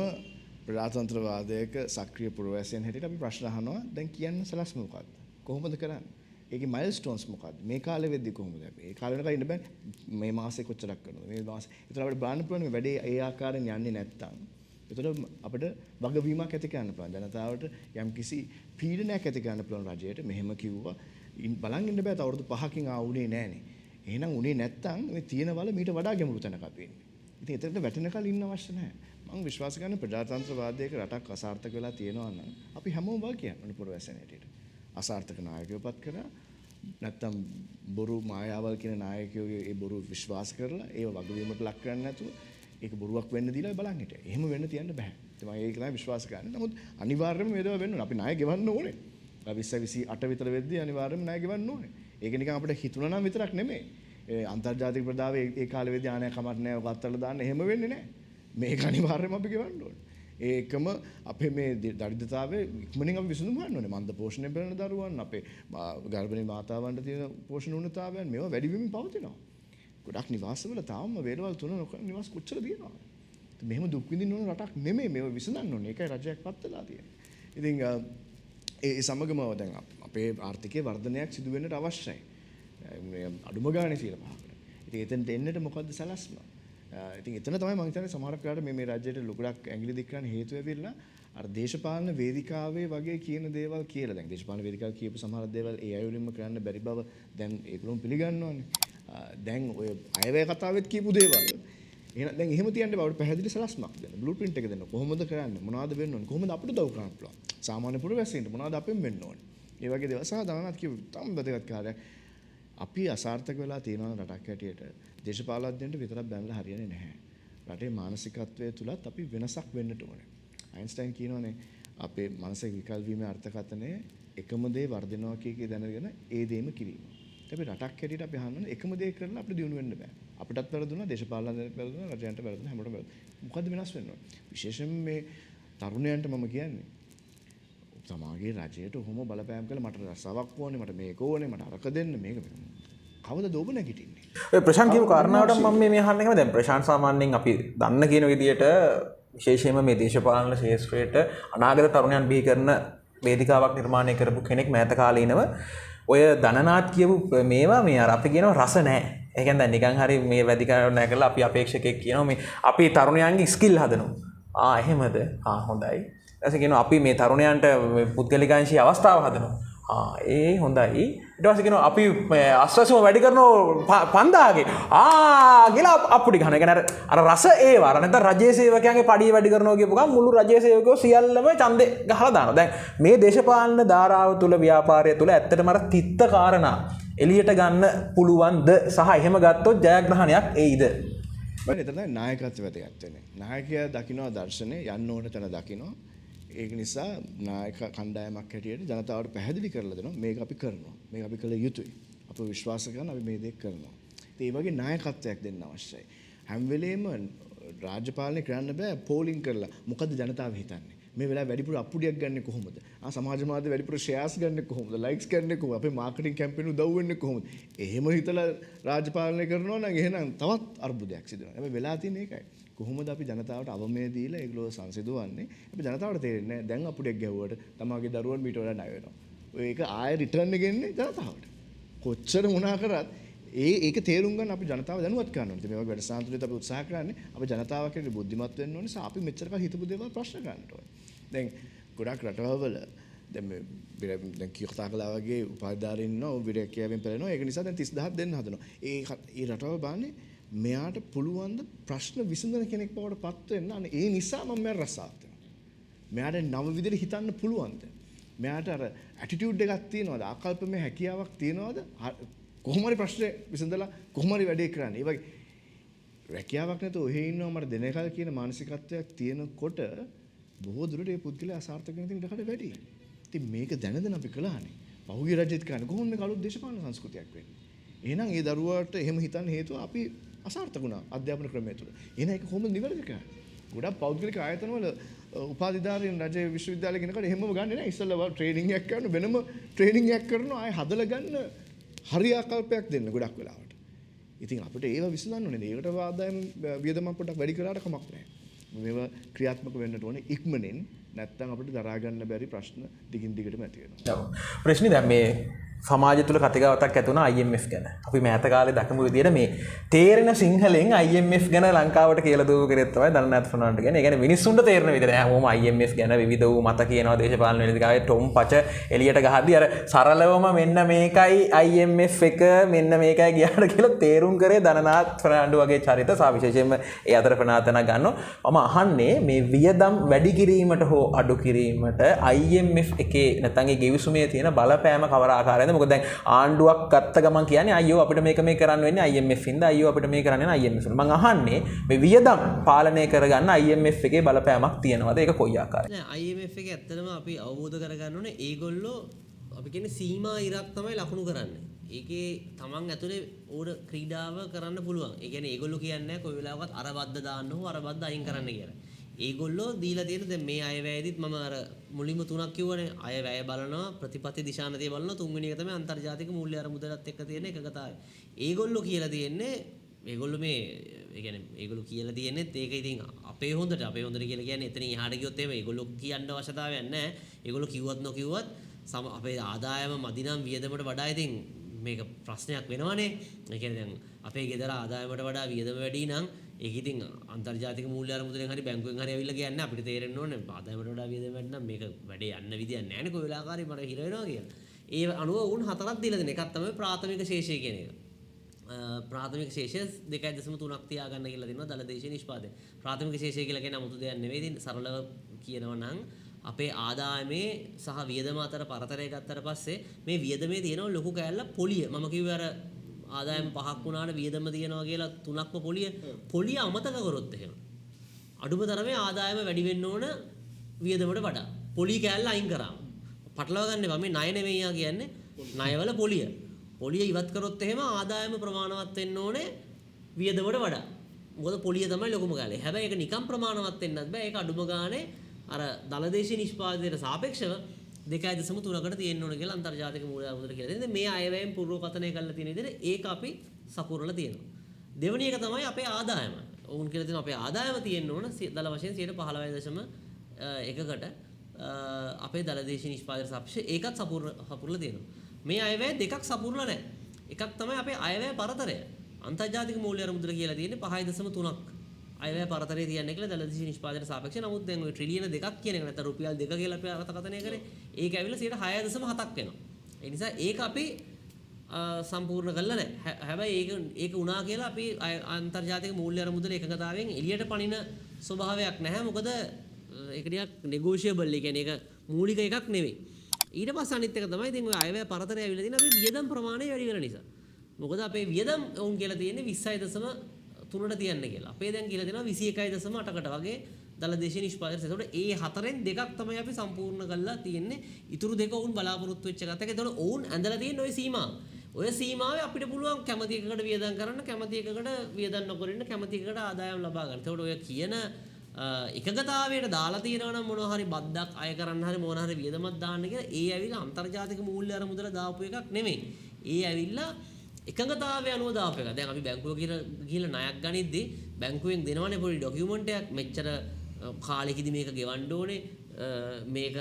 ප්‍රජාතන්ත්‍රවාදයක සක්‍රිය පුරවැසියන් හැටියට අපි ප්‍රශ්න අහනවා. දැන් කියන්න සලස්ම මොකක්ද? කොහොමද කරන්නේ? ඒකේ මයිල්ස්ටෝන්ස් මොකක්ද? මේ කාලෙ වෙද්දි කොහොමද? මේ කාලේ වෙනකන් ඉන්න බෑ. මේ මාසේ කොච්චරක් කරනවද? මේ මාසේ. ඒතර අපිට බලන්න පුළුවන් මේ වැඩේ ඒ ආකාරයෙන් යන්නේ නැත්තම්. ඒතර අපිට වගවීමක් ඇති කරන්න පුළුවන්. ජනතාවට යම්කිසි පීඩනයක් ඇති කරන්න පුළුවන් රජයට. මෙහෙම කිව්වා. බලන් ඉන්න බෑ. තව අවුරුදු 5කින් ආවුනේ නෑනේ. එහෙනම් උනේ නැත්තම් මේ තියෙන වල මීට වඩා ගැඹුරු තැනක අපි ඉන්නේ. ඉතින් එතනට වැටෙනකල් ඉන්න අවශ්‍ය නැහැ. මම විශ්වාස කරන ප්‍රජාතන්ත්‍රවාදයක රටක් අසාර්ථක වෙලා තියෙනවා නම් අපි හැමෝම වා කියන්නේ පුරවැසියන් හැටියට. අසාර්ථක නායකයෝ පත් කරා නැත්තම් බොරු මායාවල් කියන නායකයෝගේ ඒ බොරු විශ්වාස කරලා ඒව වගවීමට ලක් කරන්නේ නැතුව ඒක බොරුවක් වෙන්න දීලා බලන් හිටියා. එහෙම වෙන්න තියන්න බෑ. ඉතින් මම ඒක තමයි විශ්වාස කරන්නේ. නමුත් අනිවාර්යයෙන්ම මේ දේවල් වෙන්න ඕනේ. අපි ණය ගෙවන්න ඕනේ. 2028 විතර වෙද්දී අනිවාර්යයෙන්ම ණය ගෙවන්න ඕනේ. ඒක නිකන් අපිට හිතුණා නම් විතරක් නෙමෙයි. ඒ අන්තර්ජාතික ප්‍රදාවේ ඒ කාලෙ වෙද්දී ආනය කමක් නැහැ. ඔක අත්තල දාන්න එහෙම වෙන්නේ නැහැ. මේක අනිවාර්යයෙන්ම අපි ගෙවන්න ඕනේ. ඒකම අපේ මේ දරිද්‍රතාවය ඉක්මනින් අපි විසඳුම් ගන්න ඕනේ. මන්ද පෝෂණය පෙළෙන දරුවන්, අපේ ගර්භණී මාතාවන්ට තියෙන පෝෂණ උණතාවයන් මේවා වැඩි වෙමින් පවතිනවා. ගොඩක් නිවාසවල තාම වේලවල් තුන නොකරන නිවාස කොච්චර තියෙනවද? ඉතින් මෙහෙම දුක් විඳින්න ඕන රටක් නෙමෙයි මේව විසඳන්න ඕනේ. ඒකයි රජයක් පත් වෙලා තියෙන්නේ. ඉතින් ඒ සමගම දැන් අපේ ආර්ථිකයේ වර්ධනයක් සිදු වෙන්නට අවශ්‍යයි. මේ අඩුම ගානේ 5%කට. ඉතින් එතනට එන්නට මොකද්ද සලස්ම? ඉතින් එතන තමයි මම හිතන්නේ සමහර කාලට මේ රාජ්‍යයට ලොකුඩක් ඇඟිලි දික් කරන්න හේතු වෙවිලා අර දේශපාලන වේදිකාවේ වගේ කියන දේවල් කියලා. දැන් දේශපාලන වේදිකාවේ කියපු සමහර දේවල් ඒ අයුරින්ම කරන්න බැරි බව දැන් ඒගොල්ලෝ පිළිගන්නවනේ. දැන් ඔය අයවැය කතාවෙත් කියපු දේවල්. එහෙනම් දැන් එහෙම තියන්න බවට පැහැදිලි සලස්මක් දෙන්න. බ්ලූ ප්‍රින්ට් එක දෙන්න. කොහොමද කරන්නේ? මොනවද වෙන්න ඕනේ? කොහොමද අපිට උදව් කරන්න පුළුවන්? සාමාන්‍ය පුරවැසියන්ට මොනවද අපෙන් වෙන්න ඕනේ? ඒ වගේ දේවල් සහ දවනත් කියපු තම වැදගත් කාර්යයක්. අපි අසාර්ථක වෙලා තියෙන රටක් හැටියට දේශපාලඥයන්ට විතරක් බැලලා හරියන්නේ නැහැ. රටේ මානසිකත්වයේ තුලත් අපි වෙනසක් වෙන්නට ඕනේ. අයින්ස්ටයින් කියනවානේ අපේ මානසික විකල් වීමේ අර්ථකථනය එකම දේ වර්ධනවා කියකේ දැනගෙන ඒ දේම කිරීම. අපි රටක් හැටියට අපි අහන්නේ එකම දේ කරලා අපිට දියුණු වෙන්න බෑ. අපිටත් වැරදුනා, දේශපාලනයට වැරදුනා, රජයන්ට වැරදුනා, හැමෝටම වැරදුනා. මොකද්ද වෙනස් වෙන්න ඕනේ? විශේෂයෙන්ම මේ තරුණයන්ට මම කියන්නේ සමාජයේ රජයට ඔහොම බලපෑම් කළා මට රසාවක් ඕනේ, මට මේක ඕනේ, මට අරක දෙන්න මේක කවදද ඔබ නැගිටින්නේ? ඔය ප්‍රශාන්ත් කියපු කාරණාවට මම මේ අහන්න කැමතියි. දැන් ප්‍රශාන්ත් සාමාන්‍යයෙන් අපි දන්න කියන විදිහට විශේෂයෙන්ම මේ දේශපාලන ශාස්ත්‍රයට අනාගත තරුණයන් බිහි කරන වේදිකාවක් නිර්මාණය කරපු කෙනෙක් මෑත කාලීනව ඔය දනනාත් කියපු මේවා මේ අර අපි කියනවා රස නැහැ. ඒ කියන්නේ දැන් නිකන් හරි මේ වේදිකාවක් නැගලා අපි අපේක්ෂකෙක් කියනවා මේ අපි තරුණයන්ගේ ස්කිල් හදනවා. එහෙමද? හොඳයි. ඊට කියනවා අපි මේ තරුණයන්ට පුද්ගලිකාංශී අවස්ථාව හදනවා. ඒ හොඳයි. ඊට පස්සේ කියනවා අපි අස්වැසුම වැඩි කරනවා 5000ගේ. කියලා අපුඩි ගන්න. ඒ කියන්නේ අර රස ඒවා. අර නැත්නම් රජයේ සේවකයන්ගේ පඩිය වැඩි කරනවා කියපු ගමන් මුළු රජයේ සේවකයෝ සියල්ලම ඡන්දේ ගහලා දානවා. දැන් මේ දේශපාලන ධාරාව තුල ව්‍යාපාරය තුල ඇත්තටම අර තිත්ත කාරණා එළියට ගන්න පුළුවන්ද සහ එහෙම ගත්තොත් ජයග්‍රහණයක් එයිද? මම හිතන්නේ නායකත්වය වැදගත් වෙන්නේ. නායකයා දකින්න දර්ශනේ යන්න ඕන තැන දකින්න. ඒක නිසා නායක කණ්ඩායමක් හැටියට ජනතාවට පැහැදිලි කරලා දෙනවා මේක අපි කරනවා. මේක අපි කළ යුතුයි. අප විශ්වාස කරන අපි මේ දේ කරනවා. ඒ වගේ නායකත්වයක් දෙන්න අවශ්‍යයි. හැම වෙලේම රාජ්‍ය පාලනය කරන්න බෑ පෝලිං කරලා මොකද්ද ජනතාව හිතන්නේ? මේ වෙලාවේ වැඩිපුර අප්පුඩියක් ගන්න කොහොමද? සමාජ මාධ්‍ය වැඩිපුර ෂෙයාර්ස් ගන්න කොහොමද? ලයික්ස් ගන්න කොහොමද? අපේ මාකටිං කැම්පේන් උදව් වෙන්නේ කොහොමද? එහෙම හිතලා රාජ්‍ය පාලනය කරනවා නම් එහෙනම් තවත් අර්බුදයක් සිදු වෙනවා. හැබැයි වෙලා තියෙන්නේ ඒකයි. කොහොමද අපි ජනතාවට අවමය දීලා ඒගොල්ලෝ සංසිඳවන්නේ? අපි ජනතාවට තේරෙන්නේ නැහැ. දැන් අප්පුඩියක් ගැහුවට තමයිගේ දරුවන් මීට වඩා ණය වෙනවා. ඒක ආයෙ රිටර්න් එක එන්නේ ජනතාවට. කොච්චර මොනා කරත් ඒක තේරුම් ගන්න අපි ජනතාව දැනුවත් කරන්න ඕනේ. මේ වගේ වැඩසටහන් තුලින් අපි උත්සාහ කරන්නේ අපි ජනතාව කෙරෙහි බුද්ධිමත් වෙන්න ඕනේ. අපි මෙච්චර කල් හිතපු දේවල් ප්‍රශ්න ගන්න ඕනේ. දැන් ගොඩක් රටවල දැන් මේ දැන් කතා කළා වගේ උපාධිධාරීන් ඉන්නවා විරයක් කියවෙන් පෙළෙනවා. ඒක නිසා දැන් 30000ක් දෙන්න හදනවා. ඒ රටවල බලන්නේ මෙයාට පුළුවන් ද ප්‍රශ්න විසඳන කෙනෙක් බවට පත් වෙන්න. අනේ ඒ නිසා මම මෙයාට රසාත් වෙනවා. මෙයාට නව විදිහට හිතන්න පුළුවන්ද? මෙයාට අර ඇටිටියුඩ් එකක් තියනවාද? ආකල්පමය හැකියාවක් තියනවාද? කොහොම හරි ප්‍රශ්නේ විසඳලා කොහොම හරි වැඩේ කරන්න. ඒ වගේ රැකියාවක් නැතුව ඔහෙ ඉන්නවා මට දෙනකල් කියන මානසිකත්වයක් තියෙනකොට බොහෝ දුරට මේ පුද්ගලයා අසාර්ථක වෙන තියෙන ඉඩකඩ වැඩි. ඉතින් මේක දැනගෙන අපි කළානේ. පහුගිය රජෙත් කරන්නේ කොහොමද මේක අලුත් දේශපාලන සංස්කෘතියක් වෙන්නේ? එහෙනම් ඒ දරුවාට එහෙම හිතන්න හේතුව අපි අසාර්ථක වුණා අධ්‍යාපන ක්‍රමය තුළ. එහෙනම් ඒක කොහොමද නිවැරදි කරන්නේ? ගොඩක් පෞද්ගලික ආයතනවල උපාධිධාරීන් රජයේ විශ්වවිද්‍යාලෙ කෙනෙකුට එහෙමම ගන්නෙ නැහැ. ඉස්සෙල්ලා ට්‍රේනින් එකක් කරන වෙනම ට්‍රේනින් එකක් කරනවා ආයෙ හදලා ගන්න හරි ආකල්පයක් දෙන්න ගොඩක් වෙලාවට. ඉතින් අපිට ඒව විසඳන්න ඕනේ. ඒකට ආදායම වියදමක් පොඩ්ඩක් වැඩි කරාට කමක් නැහැ. මේවා ක්‍රියාත්මක වෙන්නට ඕනේ ඉක්මනින්. නැත්තම් අපිට දරා ගන්න බැරි ප්‍රශ්න දිගින් දිගටම ඇති වෙනවා. ඔව්. ප්‍රශ්නේ දැන් මේ සමාජය තුළ කතිකාවතක් ඇති වුණා IMF ගැන. අපි මෑත කාලේ දකමු විදියට මේ තේරෙන සිංහලෙන් IMF ගැන ලංකාවට කියලා දුව කෙනෙක් තමයි දරණාත් ෆර්නන්ඩ් කියන්නේ. ඒ කියන්නේ මිනිස්සුන්ට තේරෙන විදියට හැමෝම IMF ගැන විවිධ වූ මත කියනවා දේශපාලන වේදිකාවේ ටොම් පච එළියට ගහද්දී අර සරලවම මෙන්න මේකයි IMF එක මෙන්න මේකයි ගියාට කියලා තේරුම් කරේ දරණාත් ෆර්නන්ඩ් වගේ චරිත සාවිශේෂයෙන්ම ඒ අතර ප්‍රනාතන ගන්නවා. මම අහන්නේ මේ වියදම් වැඩි කිරීමට හෝ අඩු කිරීමට IMF එකේ නැත්නම් ඒ ගෙවිසුමේ තියෙන බලපෑම කවර ආකාරයෙන්ද? මොකද දැන් ආණ්ඩුවක් ගත්ත ගමන් කියන්නේ අයියෝ අපිට මේක කරන්න වෙන්නේ IMF ඉඳලා අයියෝ අපිට මේක කරන්න වෙන්නේ IMF ඉඳලා. මම අහන්නේ මේ වියදම් පාලනය කරගන්න IMF එකේ බලපෑමක් තියෙනවද? ඒක කොයි ආකාරයකද? නෑ IMF එක ඇත්තටම අපි අවබෝධ කරගන්න ඕනේ ඒගොල්ලෝ අපි කියන්නේ සීමා ඉරක් තමයි ලකුණු කරන්නේ. ඒකේ තමන් ඇතුලේ ඕන ක්‍රීඩාව කරන්න පුළුවන්. ඒ කියන්නේ ඒගොල්ලෝ කියන්නේ කොයි වෙලාවකත් අර බද්ද දාන්න හෝ අර බද්ද අයින් කරන්න කියලා. ඒගොල්ලෝ දීලා තියෙන දැන් මේ අයවැයේදීත් මම අර මුලින්ම තුනක් කිව්වනේ අයවැය බලනවා ප්‍රතිපත්ති දිශානතිය බලනවා තුන්වෙනි එක තමයි අන්තර්ජාතික මූල්‍ය අරමුදලත් එක්ක තියෙන එකගතාවය. ඒගොල්ලෝ කියලා තියෙන්නේ ඒගොල්ලෝ මේ ඒ කියන්නේ ඒගොල්ලෝ කියලා තියෙන්නේ ඒක ඉතින් අපේ හොඳට කියලා කියන්නේ එතනින් එහාට ගියොත් එහෙම ඒගොල්ලෝ කියන්න අවශ්‍යතාවයක් නැහැ. ඒගොල්ලෝ කිව්වත් නොකිව්වත් අපේ ආදායම මදි නම් වියදමට වඩා ඉතින් මේක ප්‍රශ්නයක් වෙනවනේ. ඒ කියන්නේ දැන් අපේ ගෙදර ආදායමට වඩා වියදම වැඩි නම් ඒක ඉතින් අන්තර්ජාතික මූල්‍ය අරමුදලෙන් හරි බැංකුවෙන් හරි ඇවිල්ලා කියන්නේ අපිට තේරෙන්න ඕනේ ආදායමට වඩා වියදම වැඩි නම් මේක වැඩේ යන්න විදියක් නැහැ නේ කොයි වෙලාවකරි මට හිර වෙනවා කියලා. ඒ අනුව උන් හතරක් දීලා දෙන එකක් තමයි ප්‍රාථමික ශේෂය කියන එක. ප්‍රාථමික ශේෂය 2.3ක් තියාගන්න කියලා දෙනවා දලදේශීය නිෂ්පාදනය. ප්‍රාථමික ශේෂය කියලා කියන්නේ 아무තු දෙයක් නෙවෙයි. ඉතින් සරලව කියනවා නම් අපේ ආදායමේ සහ වියදම අතර පරතරය ගත්තට පස්සේ මේ වියදමේ තියෙන ලොකු කෑල්ල පොලිය. මම කිව්වේ අර ආදායම 5ක් වුණාට වියදම තියෙනවා කියලා 3ක්ම පොලිය අමතක කරොත් එහෙම අඩුම තරමේ ආදායම වැඩි වෙන්න ඕන වියදමට වඩා. පොලිය කෑල්ල අයින් කරාම. පටලවා ගන්න එපා. මේ ණය නෙවෙයි කියන්නේ ණයවල පොලිය. පොලිය ඉවත් කරොත් එහෙම ආදායම ප්‍රමාණවත් වෙන්න ඕනේ වියදමට වඩා. මොකද පොලිය තමයි ලොකුම කෑල්ල. හැබැයි ඒක නිකම් ප්‍රමාණවත් වෙන්නත් බෑ. ඒක අඩුම ගානේ අර දලදේශීය නිෂ්පාදනයට සාපේක්ෂව 2.3කට තියෙන්න ඕන කියලා අන්තර්ජාතික මූල්‍ය අරමුදල කියලා තියෙනවා. මේ අයවැයෙන් පුරෝකථනය කරලා තියෙන විදිහට ඒක අපි සපුරලා තියෙනවා. දෙවෙනි එක තමයි අපේ ආදායම. වුන් කියලා තියෙනවා අපේ ආදායම තියෙන්න ඕන දල වශයෙන් 15.1කට අපේ දලදේශීය නිෂ්පාදනයට සාපේක්ෂව ඒකත් සපුරලා තියෙනවා. මේ අයවැය දෙකක් සපුරලා නැහැ. එකක් තමයි අපේ අයවැය පරතරය. අන්තර්ජාතික මූල්‍ය අරමුදල කියලා තියෙන්නේ 5.3ක්. අයවැය පරතරය තියන්නේ කියලා දලදේශීය නිෂ්පාදනයට සාපේක්ෂව. නමුත් දැන් ওই ට්‍රිලියන 2ක් කියන එක නැත්නම් රුපියල් 2 කියලා අපි අර්ථකථනය කරේ. ඒක ඇවිල්ලා 6.7ක් වෙනවා. ඒ නිසා ඒක අපි සම්පූර්ණ කරලා නැහැ. හැබැයි ඒක වුණා කියලා අපි අන්තර්ජාතික මූල්‍ය අරමුදල එකඟතාවයෙන් එළියට පනින ස්වභාවයක් නැහැ. මොකද ඒක ටිකක් නෙගෝෂියබල්. ඒ කියන්නේ ඒක මූලික එකක් නෙවෙයි. ඊට පස්සේ අනිත් එක තමයි ඉතින් ඔය අයවැය පරතරය ඇවිල්ලා තියෙන අපේ වියදම් ප්‍රමාණය වැඩි වෙන නිසා. මොකද අපේ වියදම් වුන් කියලා තියෙන්නේ 26.3ට තියන්න කියලා. අපේ දැන් කියලා දෙනවා 21.8කට වගේ දලදේශීය නිෂ්පාදනය. ඒතකොට ඒ හතරෙන් දෙකක් තමයි අපි සම්පූර්ණ කරලා තියෙන්නේ. ඉතුරු දෙක වුන් බලාපොරොත්තු වෙච්ච එකත්. ඒතකොට වුන් ඇඳලා තියෙන ওই සීමාව. ඔය සීමාවේ අපිට පුළුවන් කැමති එකකට වියදම් කරන්න, කැමති එකකට වියදම් නොකරන්න, කැමති එකකට ආදායම් ලබා ගන්න. ඒතකොට ඔය කියන එකගතාවයට දාලා තියෙනවා නම් මොනවා හරි බද්දක් අය කරන්න හරි මොනවා හරි වියදමක් දාන්න කියලා ඒ ඇවිල්ලා අන්තර්ජාතික මූල්‍ය අරමුදල දාපු එකක් නෙමෙයි. ඒ ඇවිල්ලා එකඟතාවය අනුව දාපු එක. දැන් අපි බැංකුව ගිහලා ණයක් ගනිද්දි බැංකුවෙන් දෙනවනේ පොඩි ඩොකියුමන්ට් එකක් මෙච්චර කාලෙකදී මේක ගෙවන්න ඕනේ මේක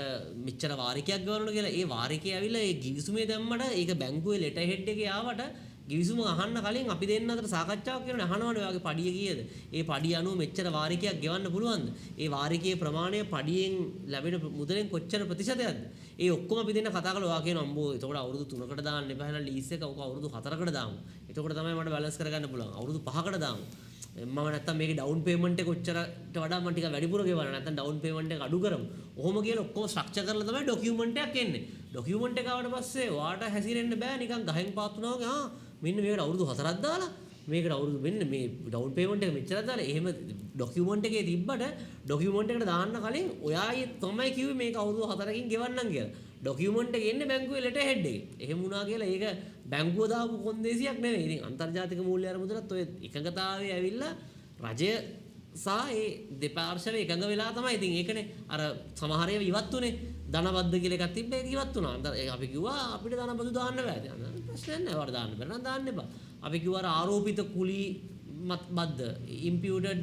මෙච්චර වාරිකයක් ගෙවන්න කියලා. ඒ වාරිකය ඇවිල්ලා ඒ ගිවිසුමේ දැම්මට ඒක බැංකුවේ ලෙටර් හෙඩ් එකේ ආවට ගිවිසුම අහන්න කලින් අපි දෙන්න අතර සාකච්ඡාවක් කරනවා අහනවනේ ඔයාගේ පඩිය කීයද? ඒ පඩිය අනුව මෙච්චර වාරිකයක් ගෙවන්න පුළුවන්ද? ඒ වාරිකයේ ප්‍රමාණය පඩියෙන් ලැබෙන මුදලෙන් කොච්චර ප්‍රතිශතයක්ද? ඒ ඔක්කොම අපි දෙන්න කතා කරලා ඔයා කියන අම්බෝ එතකොට අවුරුදු 3කට දාන්න එපා හැලා ලීස් එක ඔක අවුරුදු 4කට දාමු. එතකොට තමයි මට බැලන්ස් කරගන්න පුළුවන්. අවුරුදු 5කට දාමු. මම නැත්තම් මේකේ ඩවුන් පේමන්ට් එක කොච්චරට වඩා මම ටිකක් වැඩිපුර ගෙවන්න නැත්තම් ඩවුන් පේමන්ට් එක අඩු කරමු. ඔහොම කියලා ඔක්කොම ස්ට්‍රක්චර් කරලා තමයි ඩොකියුමන්ට් එකක් එන්නේ. ඩොකියුමන්ට් එක ආවට පස්සේ ඔයාට හැසිරෙන්න බෑ නිකන් ගහෙන් පාත්තුනා වගේ මෙන්න මේකට අවුරුදු 4ක් දාලා මේකට අවුරුදු මෙන්න මේ ඩවුන් පේමන්ට් එක මෙච්චරක් දාලා එහෙම ඩොකියුමන්ට් එකේ තිබ්බට ඩොකියුමන්ට් එකට දාන්න කලින් ඔයා තමයි කිව්වේ මේක අවුරුදු 4කින් ගෙවන්නම් කියලා. ඩොකියුමන්ට් එකේ එන්නේ බැංකුවේ ලෙටර් හෙඩ් එකේ. එහෙම වුණා කියලා ඒක බැංකුව දාපු කොන්දේසියක් නෙවෙයි. ඉතින් අන්තර්ජාතික මූල්‍ය අරමුදලත් ඔය එකඟතාවයේ ඇවිල්ලා රජය සහ ඒ දෙපාර්ශ්වය එකඟ වෙලා තමයි. ඉතින් ඒකනේ අර සමහර ඒවා ඉවත් උනේ. ධනබද්ධ කියලා එකක් තිබ්බ ඒක ඉවත් වුණා. අපි කිව්වා අපිට ධනබදු දාන්න බෑ. ප්‍රශ්නයක් නෑ. වර දාන්න බෑ නම් දාන්න එපා. අපි කිව්වා අර ආරෝපිත කුලී මත බද්ද imputed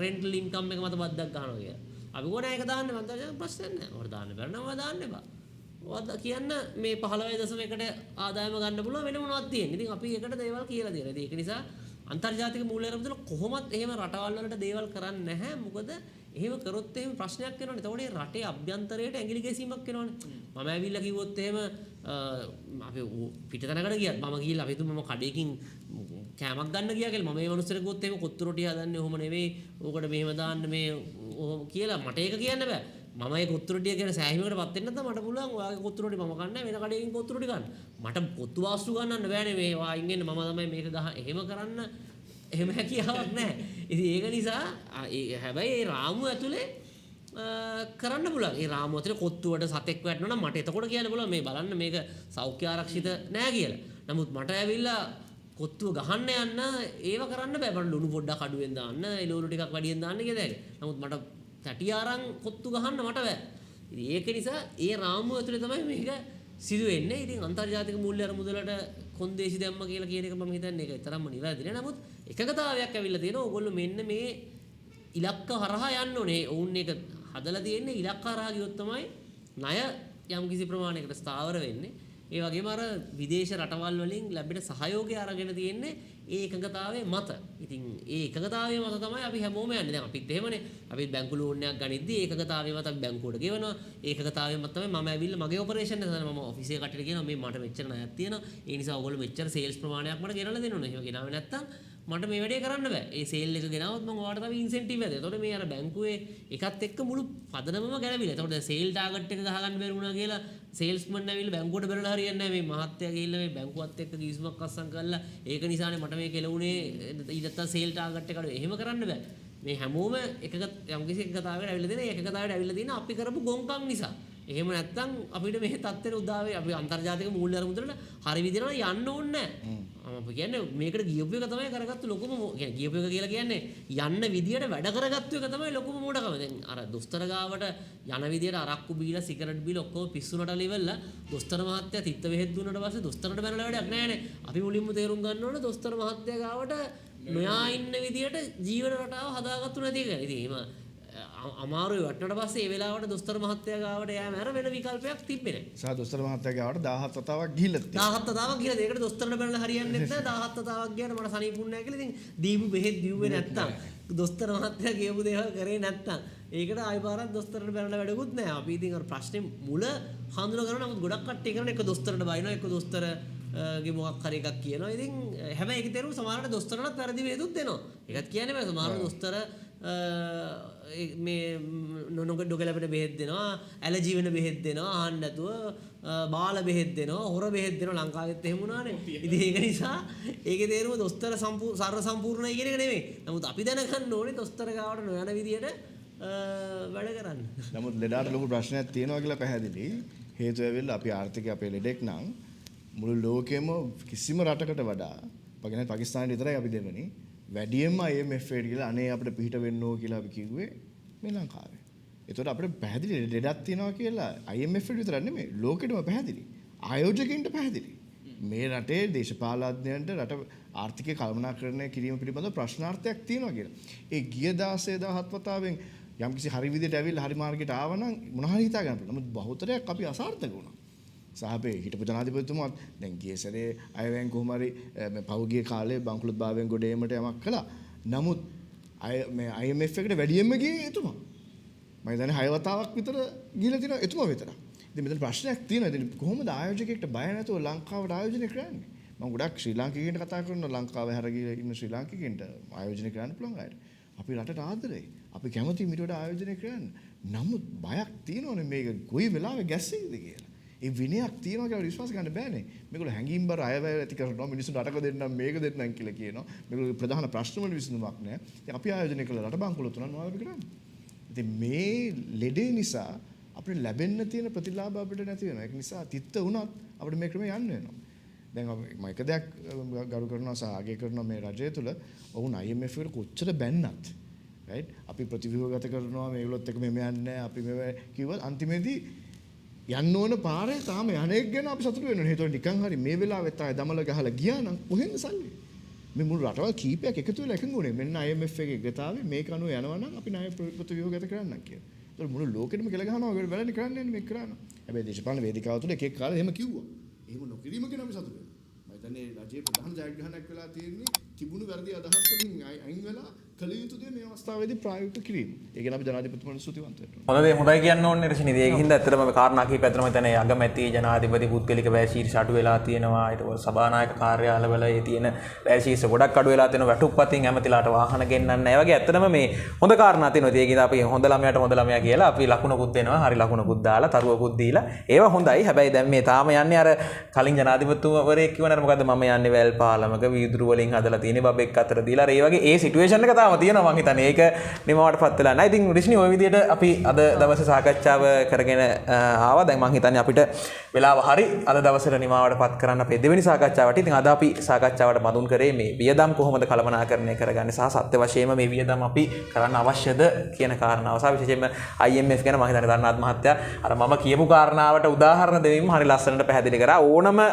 rental income එක මත බද්දක් ගන්නවා කියලා. අපි ගොඩ ඒක දාන්න මම දැන් ප්‍රශ්නයක් නෑ. වර දාන්න බෑ නම් දාන්න එපා. ඔය කියන්න මේ 15.1ට ආදායම ගන්න පුළුවන් වෙන මොනවද තියෙන්නේ. ඉතින් අපි ඒකට දේවල් කියලා දෙනවා. ඉතින් ඒක නිසා අන්තර්ජාතික මූල්‍ය අරමුදල කොහොමත් එහෙම රටවල් වලට දේවල් කරන්නේ නැහැ. මොකද එහෙම කරොත් එහෙම ප්‍රශ්නයක් වෙනවනේ. එතකොට ඒ රටේ අභ්‍යන්තරයට ඇඟිලි ගැසීමක් වෙනවනේ. මම ඇවිල්ලා කිව්වොත් එහෙම අපි පිටතනකට ගියත් මම ගිහිල්ලා අපි තුමම කඩේකින් කෑමක් ගන්න ගියා කියලා මම මේ මිනිස්සුන්ට ගියොත් එහෙම කොත්තු රොටි හදන්නේ ඔහොම නෙවෙයි. ඕකට මෙහෙම දාන්න මේ ඔහොම කියලා මට ඒක කියන්න බෑ. මම ඒ කොත්තු රොටිය කියන සෑහීමකටපත් වෙන්න නැත්නම් මට පුළුවන් ඔයාගේ කොත්තු රොටි මම කන්නේ වෙන කඩේකින් කොත්තු රොටි ගන්න. මට කොත්තු වාස්තු ගන්නන්න බෑනේ මේ වායින් එන්නේ මම තමයි මේක එහෙම කරන්න එහෙම හැකියාවක් නැහැ. ඉතින් ඒක නිසා හැබැයි ඒ රාමුව ඇතුලේ කරන්න පුළුවන්. ඒ රාමුව ඇතුලේ කොත්තුවට සතෙක් වැටෙනවා නම් මට එතකොට කියන්න පුළුවන් මේ බලන්න මේක සෞඛ්‍ය ආරක්ෂිත නෑ කියලා. නමුත් මට ඇවිල්ලා කොත්තුව ගහන්න යන්න ඒව කරන්න බෑ. මට ලුණු පොඩ්ඩක් අඩුවෙන් දාන්න, එළවලු ටිකක් වැඩියෙන් දාන්න කියලා. නමුත් මට තැටි ආරං කොත්තු ගහන්න මට බෑ. ඉතින් ඒක නිසා ඒ රාමුව ඇතුලේ තමයි මේක සිදු වෙන්නේ. ඉතින් අන්තර්ජාතික මූල්‍ය අරමුදලට කොන්දේසි දැම්ම කියලා කියන එක මම හිතන්නේ ඒක තරම්ම නිවැරදි නෑ. නමුත් එකගතාවයක් ඇවිල්ලා තියෙනවා. ඕගොල්ලෝ මෙන්න මේ ඉලක්ක හරහා යන්න ඕනේ. ඔවුන් ඒක හදලා තියෙන්නේ ඉලක්ක හරහා ගියොත් තමයි ණය යම් කිසි ප්‍රමාණයකට ස්ථාවර වෙන්නේ. ඒ වගේම අර විදේශ රටවල් වලින් ලැබෙන සහයෝගය අරගෙන තියෙන්නේ ඒ එකඟතාවයේ මත. ඉතින් ඒ එකඟතාවයේ මත තමයි අපි හැමෝම යන්නේ. දැන් අපිත් එහෙමනේ. අපි බැංකු ලෝන් එකක් ගනිද්දි ඒ එකඟතාවයේ මත අපි බැංකුවට ගෙවනවා. ඒ එකඟතාවයේ මත තමයි මම ඇවිල්ලා මගේ ඔපරේෂන් එක කරනවා. මම ඔෆිස් එකේ කට්ටියට කියනවා මේ මට මෙච්චර ණයක් තියෙනවා. ඒ නිසා ඔයගොල්ලෝ මෙච්චර සේල්ස් ප්‍රමාණයක් මට ගෙනල්ලා දෙන්න ඕනේ. එහෙම ගෙනාවේ නැත්තම් මට මේ වැඩේ කරන්න බෑ. ඒ සේල් එක ගෙනාවොත් මම ඔයාලට තව ඉන්සෙන්ටිව් එකක් දෙනවා. එතකොට මේ අර බැංකුවේ එකත් එක්ක මුළු පදනමම ගැලවිලා. එතකොට සේල් ටාගට් එක ගහගන්න බැරි වුණා කියලා සේල්ස්මන් ඇවිල්ලා බැංකුවට බැලලා හරියන්නේ නැහැ. මේ මහත්තයා ගිහිල්ලා මේ බැංකුවත් එක්ක කිවිසුමක් අස්සම් කරලා ඒක නිසානේ මට මේ කෙලුනේ ඊටත් සේල් ටාගට් එක අඩු. එහෙම කරන්න බෑ. මේ හැමෝම එක යම්කිසි එකකතාවයකට ඇවිල්ලා දෙන එකකතාවයට ඇවිල්ලා තියෙන අපි කරපු ගොංකම් නිසා. එහෙම නැත්තම් අපිට මේ තත්ත්වෙට උදා වෙයි. අපි අන්තර්ජාතික මූල්‍ය අරමුදලට හරි විදිහට යන්න ඕනේ නැහැ. අපි කියන්නේ මේකට ගියපු එක තමයි කරගත්තු ලොකුම කියන්නේ ගියපු එක කියලා කියන්නේ යන්න විදියට වැඩ කරගත්තු එක තමයි ලොකුම මෝඩකම. දැන් අර දොස්තර ගාවට යන විදියට අරක්කු බීලා සිගරට් බීලා ඔක්කොම පිස්සුනට ලෙවල්ලා දොස්තර මහත්තයා තිත්ත බෙහෙත් දුන්නාට පස්සේ දොස්තරට බැනලා වැඩක් නැහැ. අපි මුලින්ම තේරුම් ගන්න ඕනේ දොස්තර මහත්තයා ගාවට නොයා ඉන්න විදියට ජීවන රටාව හදාගත්තු නැති එක. ඉතින් එහෙම අමාරුයි වටනට පස්සේ ඒ වෙලාවට දොස්තර මහත්තයා ගාවට යෑම හැර වෙන විකල්පයක් තිබ්බේ නැහැ. සහ දොස්තර මහත්තයා ගාවට 17 වතාවක් ගිහිල්ලා තියෙනවා. 17 වතාවක් ගිහලා ඒකට දොස්තරට බැලලා හරියන්නේ නැහැ. 17 වතාවක් ගියාට මට සනීපුන්නේ නැහැ කියලා ඉතින් දීපු බෙහෙත් දිව්වේ නැත්තම් දොස්තර මහත්තයා කියපු දේවල් කරේ නැත්තම් ඒකට ආයි පාරක් දොස්තරට බැලලා වැඩකුත් නැහැ. අපි ඉතින් අර ප්‍රශ්නේ මුල හඳුනා ගන්න නමුත් ගොඩක් කට්ටිය කරන එක දොස්තරට බයිනවා එක දොස්තර ගේ මොකක් හරි එකක් කියනවා. ඉතින් හැබැයි ඒක තේරුම සමහරවිට දොස්තරලත් වැරදි වේදුත් දෙනවා. ඒකත් කියන්නේ බෑ. සමහර දොස්තර මේ නොගැලපෙන බෙහෙත් දෙනවා, ඇලර්ජි වෙන බෙහෙත් දෙනවා, ආන්න නැතුව බාල බෙහෙත් දෙනවා, හොර බෙහෙත් දෙනවා. ලංකාවෙත් එහෙම වුණානේ. ඉතින් ඒක නිසා ඒකේ තේරුම දොස්තර සර්ව සම්පූර්ණයි කියන එක නෙමෙයි. නමුත් අපි දැනගන්න ඕනේ දොස්තර ගාවට නොයන විදියට වැඩ කරන්න. නමුත් ලෙඩාට ලොකු ප්‍රශ්නයක් තියෙනවා කියලා පැහැදිලි. හේතුව ඇවිල්ලා අපි ආර්ථිකය අපේ ලෙඩෙක් නම් මුළු ලෝකෙම කිසිම රටකට වඩා පාකිස්තානයේ විතරයි අපි දෙවෙනි වැඩියෙන්ම IMF එකට ගිහලා අනේ අපිට පිට වෙන්න ඕන කියලා අපි කිව්වේ මේ ලංකාවේ. ඒතකොට අපිට පැහැදිලි ලෙඩක් තියෙනවා කියලා IMF එකට විතරක් නෙමෙයි ලෝකෙටම පැහැදිලි. ආයෝජකයින්ට පැහැදිලි. මේ රටේ දේශපාලඥයන්ට රට ආර්ථිකය කළමනාකරණය කිරීම පිළිබඳව ප්‍රශ්නාර්ථයක් තියෙනවා කියලා. ඒ ගිය 16 වතාවෙන් යම්කිසි හරි විදිහට ඇවිල්ලා හරි මාර්ගයට ආවනම් මොනවාරි හිතා ගන්න පුළුවන්. නමුත් බහුතරයක් අපි අසාර්ථක වුණා. සහපේ හිටපු ජනාධිපතිතුමාත් දැන් ගිය සැරේ අයවැයෙන් කොහොම හරි පහුගිය කාලේ බංකුලොත් භාවයෙන් ගොඩ ඒමට යමක් කළා. නමුත් මේ IMF එකට වැඩියෙන්ම ගියේ එතුමා. මම හිතන්නේ 6 වතාවක් විතර ගිහලා තියෙනවා එතුමා විතරක්. ඉතින් මෙතන ප්‍රශ්නයක් තියෙනවා. ඉතින් කොහොමද ආයෝජකයෙක්ට බය නැතුව ලංකාවට ආයෝජනය කරන්නේ? මම ගොඩක් ශ්‍රී ලාංකිකයන්ට කතා කරනවා ලංකාවේ හැර ගිහලා ඉන්න ශ්‍රී ලාංකිකයන්ට ආයෝජනය කරන්න පුළුවන් අයට. අපි රටට ආදරේ. අපි කැමති මිට වඩා ආයෝජනය කරන්න. නමුත් බයක් තියෙනවනේ මේක කොයි වෙලාවෙ ගැස්සෙයිද කියලා. ඒ විනයක් තියෙනවා කියලා විශ්වාස ගන්න බෑනේ. මේගොල්ලෝ හැංගීම්බර අයවැය ඇති කරනවා මිනිස්සුන්ට අටක දෙන්නම් මේක දෙන්නම් කියලා කියනවා. මේගොල්ලෝ ප්‍රධාන ප්‍රශ්න වල විසඳුමක් නැහැ. ඉතින් අපි ආයෝජනය කළා රට බංකුලොත් උනන් මොනවද කරන්නේ? ඉතින් මේ ලෙඩේ නිසා අපිට ලැබෙන්න තියෙන ප්‍රතිලාභ අපිට නැති වෙනවා. ඒක නිසා තිත්ත වුණත් අපිට මේ ක්‍රමය යන්න වෙනවා. දැන් මම එක දෙයක් ගරු කරනවා සහ අගය කරනවා මේ රජය තුල වුණ IMF එකට කොච්චර බැන්නත් right අපි ප්‍රතිව්‍යුහගත කරනවා මේගොල්ලොත් එක මෙහෙම යන්නේ නැහැ අපි මෙව කිව්වල් අන්තිමේදී යන්න ඕන පාරේ තාම යන්නේක් ගැන අපි සතුටු වෙනවා. හේතුව නිකන් හරි මේ වෙලාවෙත් ආය දමල ගහලා ගියා නම් කොහෙන්ද සල්ලි? මේ මුළු රටවල් කීපයක් එකතු වෙලා එකඟුනේ මෙන්න IMF එකේ ගතාවේ මේක අනුව යනවා නම් අපි ණය ප්‍රතිව්‍යුහගත කරන්න කියලා. ඒක මුළු ලෝකෙටම කියලා ගහනවා ඔයගොල්ලෝ බලන්නේ කරන්නේ මේක කරනවා. හැබැයි දේශපාලන වේදිකාව තුල එක එක කාලේ එහෙම කිව්වා. එහෙම නොකිරීම ගැන අපි සතුටු වෙනවා. මම හිතන්නේ රජයේ ප්‍රධාන ජයග්‍රහණයක් වෙලා තියෙන්නේ තිබුණු වැරදි අදහස් වලින් අයින් වෙලා කළ යුතු දේ මේ අවස්ථාවේදී ප්‍රායෝගික කිරීම. ඒ ගැන අපි ජනාධිපතිතුමාට ස්තුතිවන්ත වෙනවා. හොඳයි කියන්න ඕනේ රෂිනි. ඒකින්ද ඇත්තටම මේ කාරණා කිහිප ඇත්තටම හිතන්නේ අගමැති ජනාධිපති පුද්ගලික වැය ශීර්ෂ අඩු වෙලා තියෙනවා. ඊට පස්සේ සභානායක කාර්යාලවල ඒ තියෙන වැය ශීර්ෂ ගොඩක් අඩු වෙලා තියෙනවා. වැටුප්පතින් ඇමතිලාට වාහන ගෙන්නන්න. ඒ වගේ ඇත්තටම මේ හොඳ කාරණා තියෙනවා. ඒකින්ද අපි හොඳ ළමයා කියලා අපි ලකුණකුත් දෙනවා. හරි ලකුණකුත් දාලා තරුවකුත් දීලා. ඒවා හොඳයි. හැබැයි දැන් මේ තාම යන්නේ අර කලින් ජනාධිපතිවරයෙක් කිව්වනේ මොකද්ද මම යන්නේ වැල් පාලමක වීදුරු වලින් හදලා තියෙන බබෙක් අතර දීලා ඒ වගේ ඒ සිටුේෂන් එක තාම තියෙනවා මං හිතන්නේ. ඒක නිමවටපත් වෙලා නැහැ. ඉතින් රිෂ්නි ওই විදිහට අපි අද දවසේ සාකච්ඡාව කරගෙන ආවා. දැන් මං හිතන්නේ අපිට වෙලාව හරි අද දවසේ නිමවටපත් කරන්න අපේ දෙවෙනි සාකච්ඡාවට. ඉතින් අද අපි සාකච්ඡාවට මදුන් කරේ මේ වියදම් කොහොමද කළමනාකරණය කරගන්නේ සහ සත්‍ය වශයෙන්ම මේ වියදම් අපි කරන්න අවශ්‍යද කියන කාරණාව. සහ විශේෂයෙන්ම IMF ගැන මං හිතන්නේ දන්නාත් මහත්තයා අර මම කියපු කාරණාවට උදාහරණ දෙමින් හරි ලස්සනට පැහැදිලි කරා. ඕනම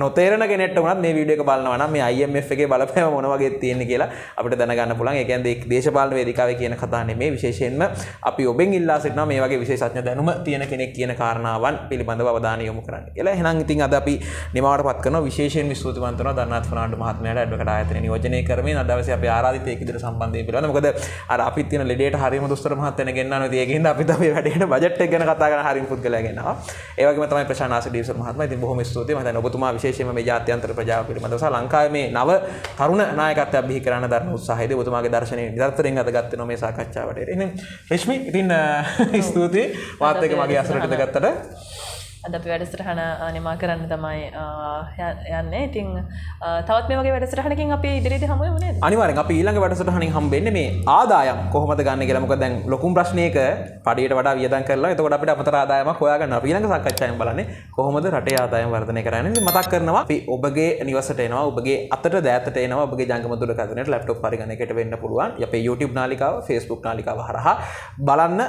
නොතේරෙන කෙනෙක්ට වුණත් මේ වීඩියෝ එක බලනවා නම් මේ IMF එකේ බලපෑම මොන වගේද තියෙන්නේ කියලා අපිට දැනගන්න පුළුවන්. ඒ කියන්නේ දේශපාලන වේදිකාවේ කියන කතා නෙමෙයි. විශේෂයෙන්ම අපි ඔබෙන් ඉල්ලා සිටිනවා මේ වගේ විශේෂඥ දැනුම තියෙන කෙනෙක් කියන කාරණාවන් පිළිබඳව අවධානය යොමු කරන්න කියලා. එහෙනම් ඉතින් අද අපි නිමවටපත් කරනවා. විශේෂයෙන් ස්තුතිවන්ත වෙනවා ධර්නාත් ෆර්නාන්ඩෝ මහත්මයාට ඇඩ්වොකේට් ආයතනය නියෝජනය කරමින් අද දවසේ අපි ආරාධිතයෙක් විදිහට සම්බන්ධ වෙලා. මොකද අර අපිත් තියෙන ලෙඩේට හරියම දොස්තර මහත්මයානේ ගෙන්නනවා. ඉතින් ඒකින්ද අපිත් අපේ වැඩේට බජට් එක ගැන කතා කරන හරියම පුද්ගලයා ගෙන්නවා. ඒ වගේම තමයි ප්‍රශාන්ත ආසඩීවසර් මහත්මයා. ඉතින් බොහොම ස්තුතියි. මම හිතන්නේ ඔබතුමා විශේෂයෙන්ම මේ ජාත්‍යන්තර ප්‍රජාව පිළිබඳව සහ ලංකාවේ මේ නව තරුණ නායකත්වයක් බිහි කරන්න දරන උත්සාහයේදී ඔබතුමාගේ දර්ශනය නිරන්තරයෙන් අදගත් වෙනවා මේ සාකච්ඡාවට. එහෙනම් රශ්මි ඉතින් ස්තුතියි මාත් එක්ක මගේ අසරට ගත්තට. අද අපි වැඩසටහන නිමා කරන්න තමයි යන්නේ. ඉතින් තවත් මේ වගේ වැඩසටහනකින් අපි ඉදිරියේදී හමු වෙමු නේද? අනිවාර්යෙන් අපි ඊළඟ වැඩසටහනින් හම්බෙන්නේ මේ ආදායම් කොහොමද ගන්න කියලා. මොකද දැන් ලොකුම ප්‍රශ්නයක පඩියට වඩා වියදම් කරලා එතකොට අපිට අමතර ආදායමක් හොයාගන්න. අපි ඊළඟ සාකච්ඡාවෙන් බලන්නේ කොහොමද රටේ ආදායම් වර්ධනය කරන්නේ. ඉතින් මතක් කරනවා අපි ඔබගේ නිවසට එනවා, ඔබගේ අතට දෑතට එනවා, ඔබගේ ජංගම දුරකථනයට ලැප්ටොප් පරිගණකයට වෙන්න පුළුවන්. අපේ YouTube නාලිකාව, Facebook නාලිකාව හරහා බලන්න,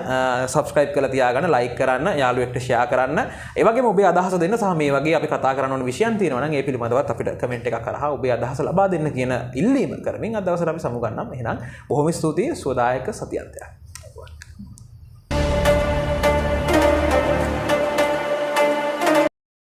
subscribe කරලා තියාගන්න, like කරන්න, යාළුවෙක්ට share කරන්න. ඒ වගේම ඔබේ අදහස දෙන්න සහ මේ වගේ අපි කතා කරන්න ඕන විෂයන් තියෙනවා නම් ඒ පිළිබඳවත් අපිට කමෙන්ට් එකක් කරලා ඔබේ අදහස ලබා දෙන්න කියන ඉල්ලීම කරමින් අද දවසේ අපි සමු ගන්නම්. එහෙනම් බොහොම ස්තුතියි. සුවදායක සතියන්තයක්.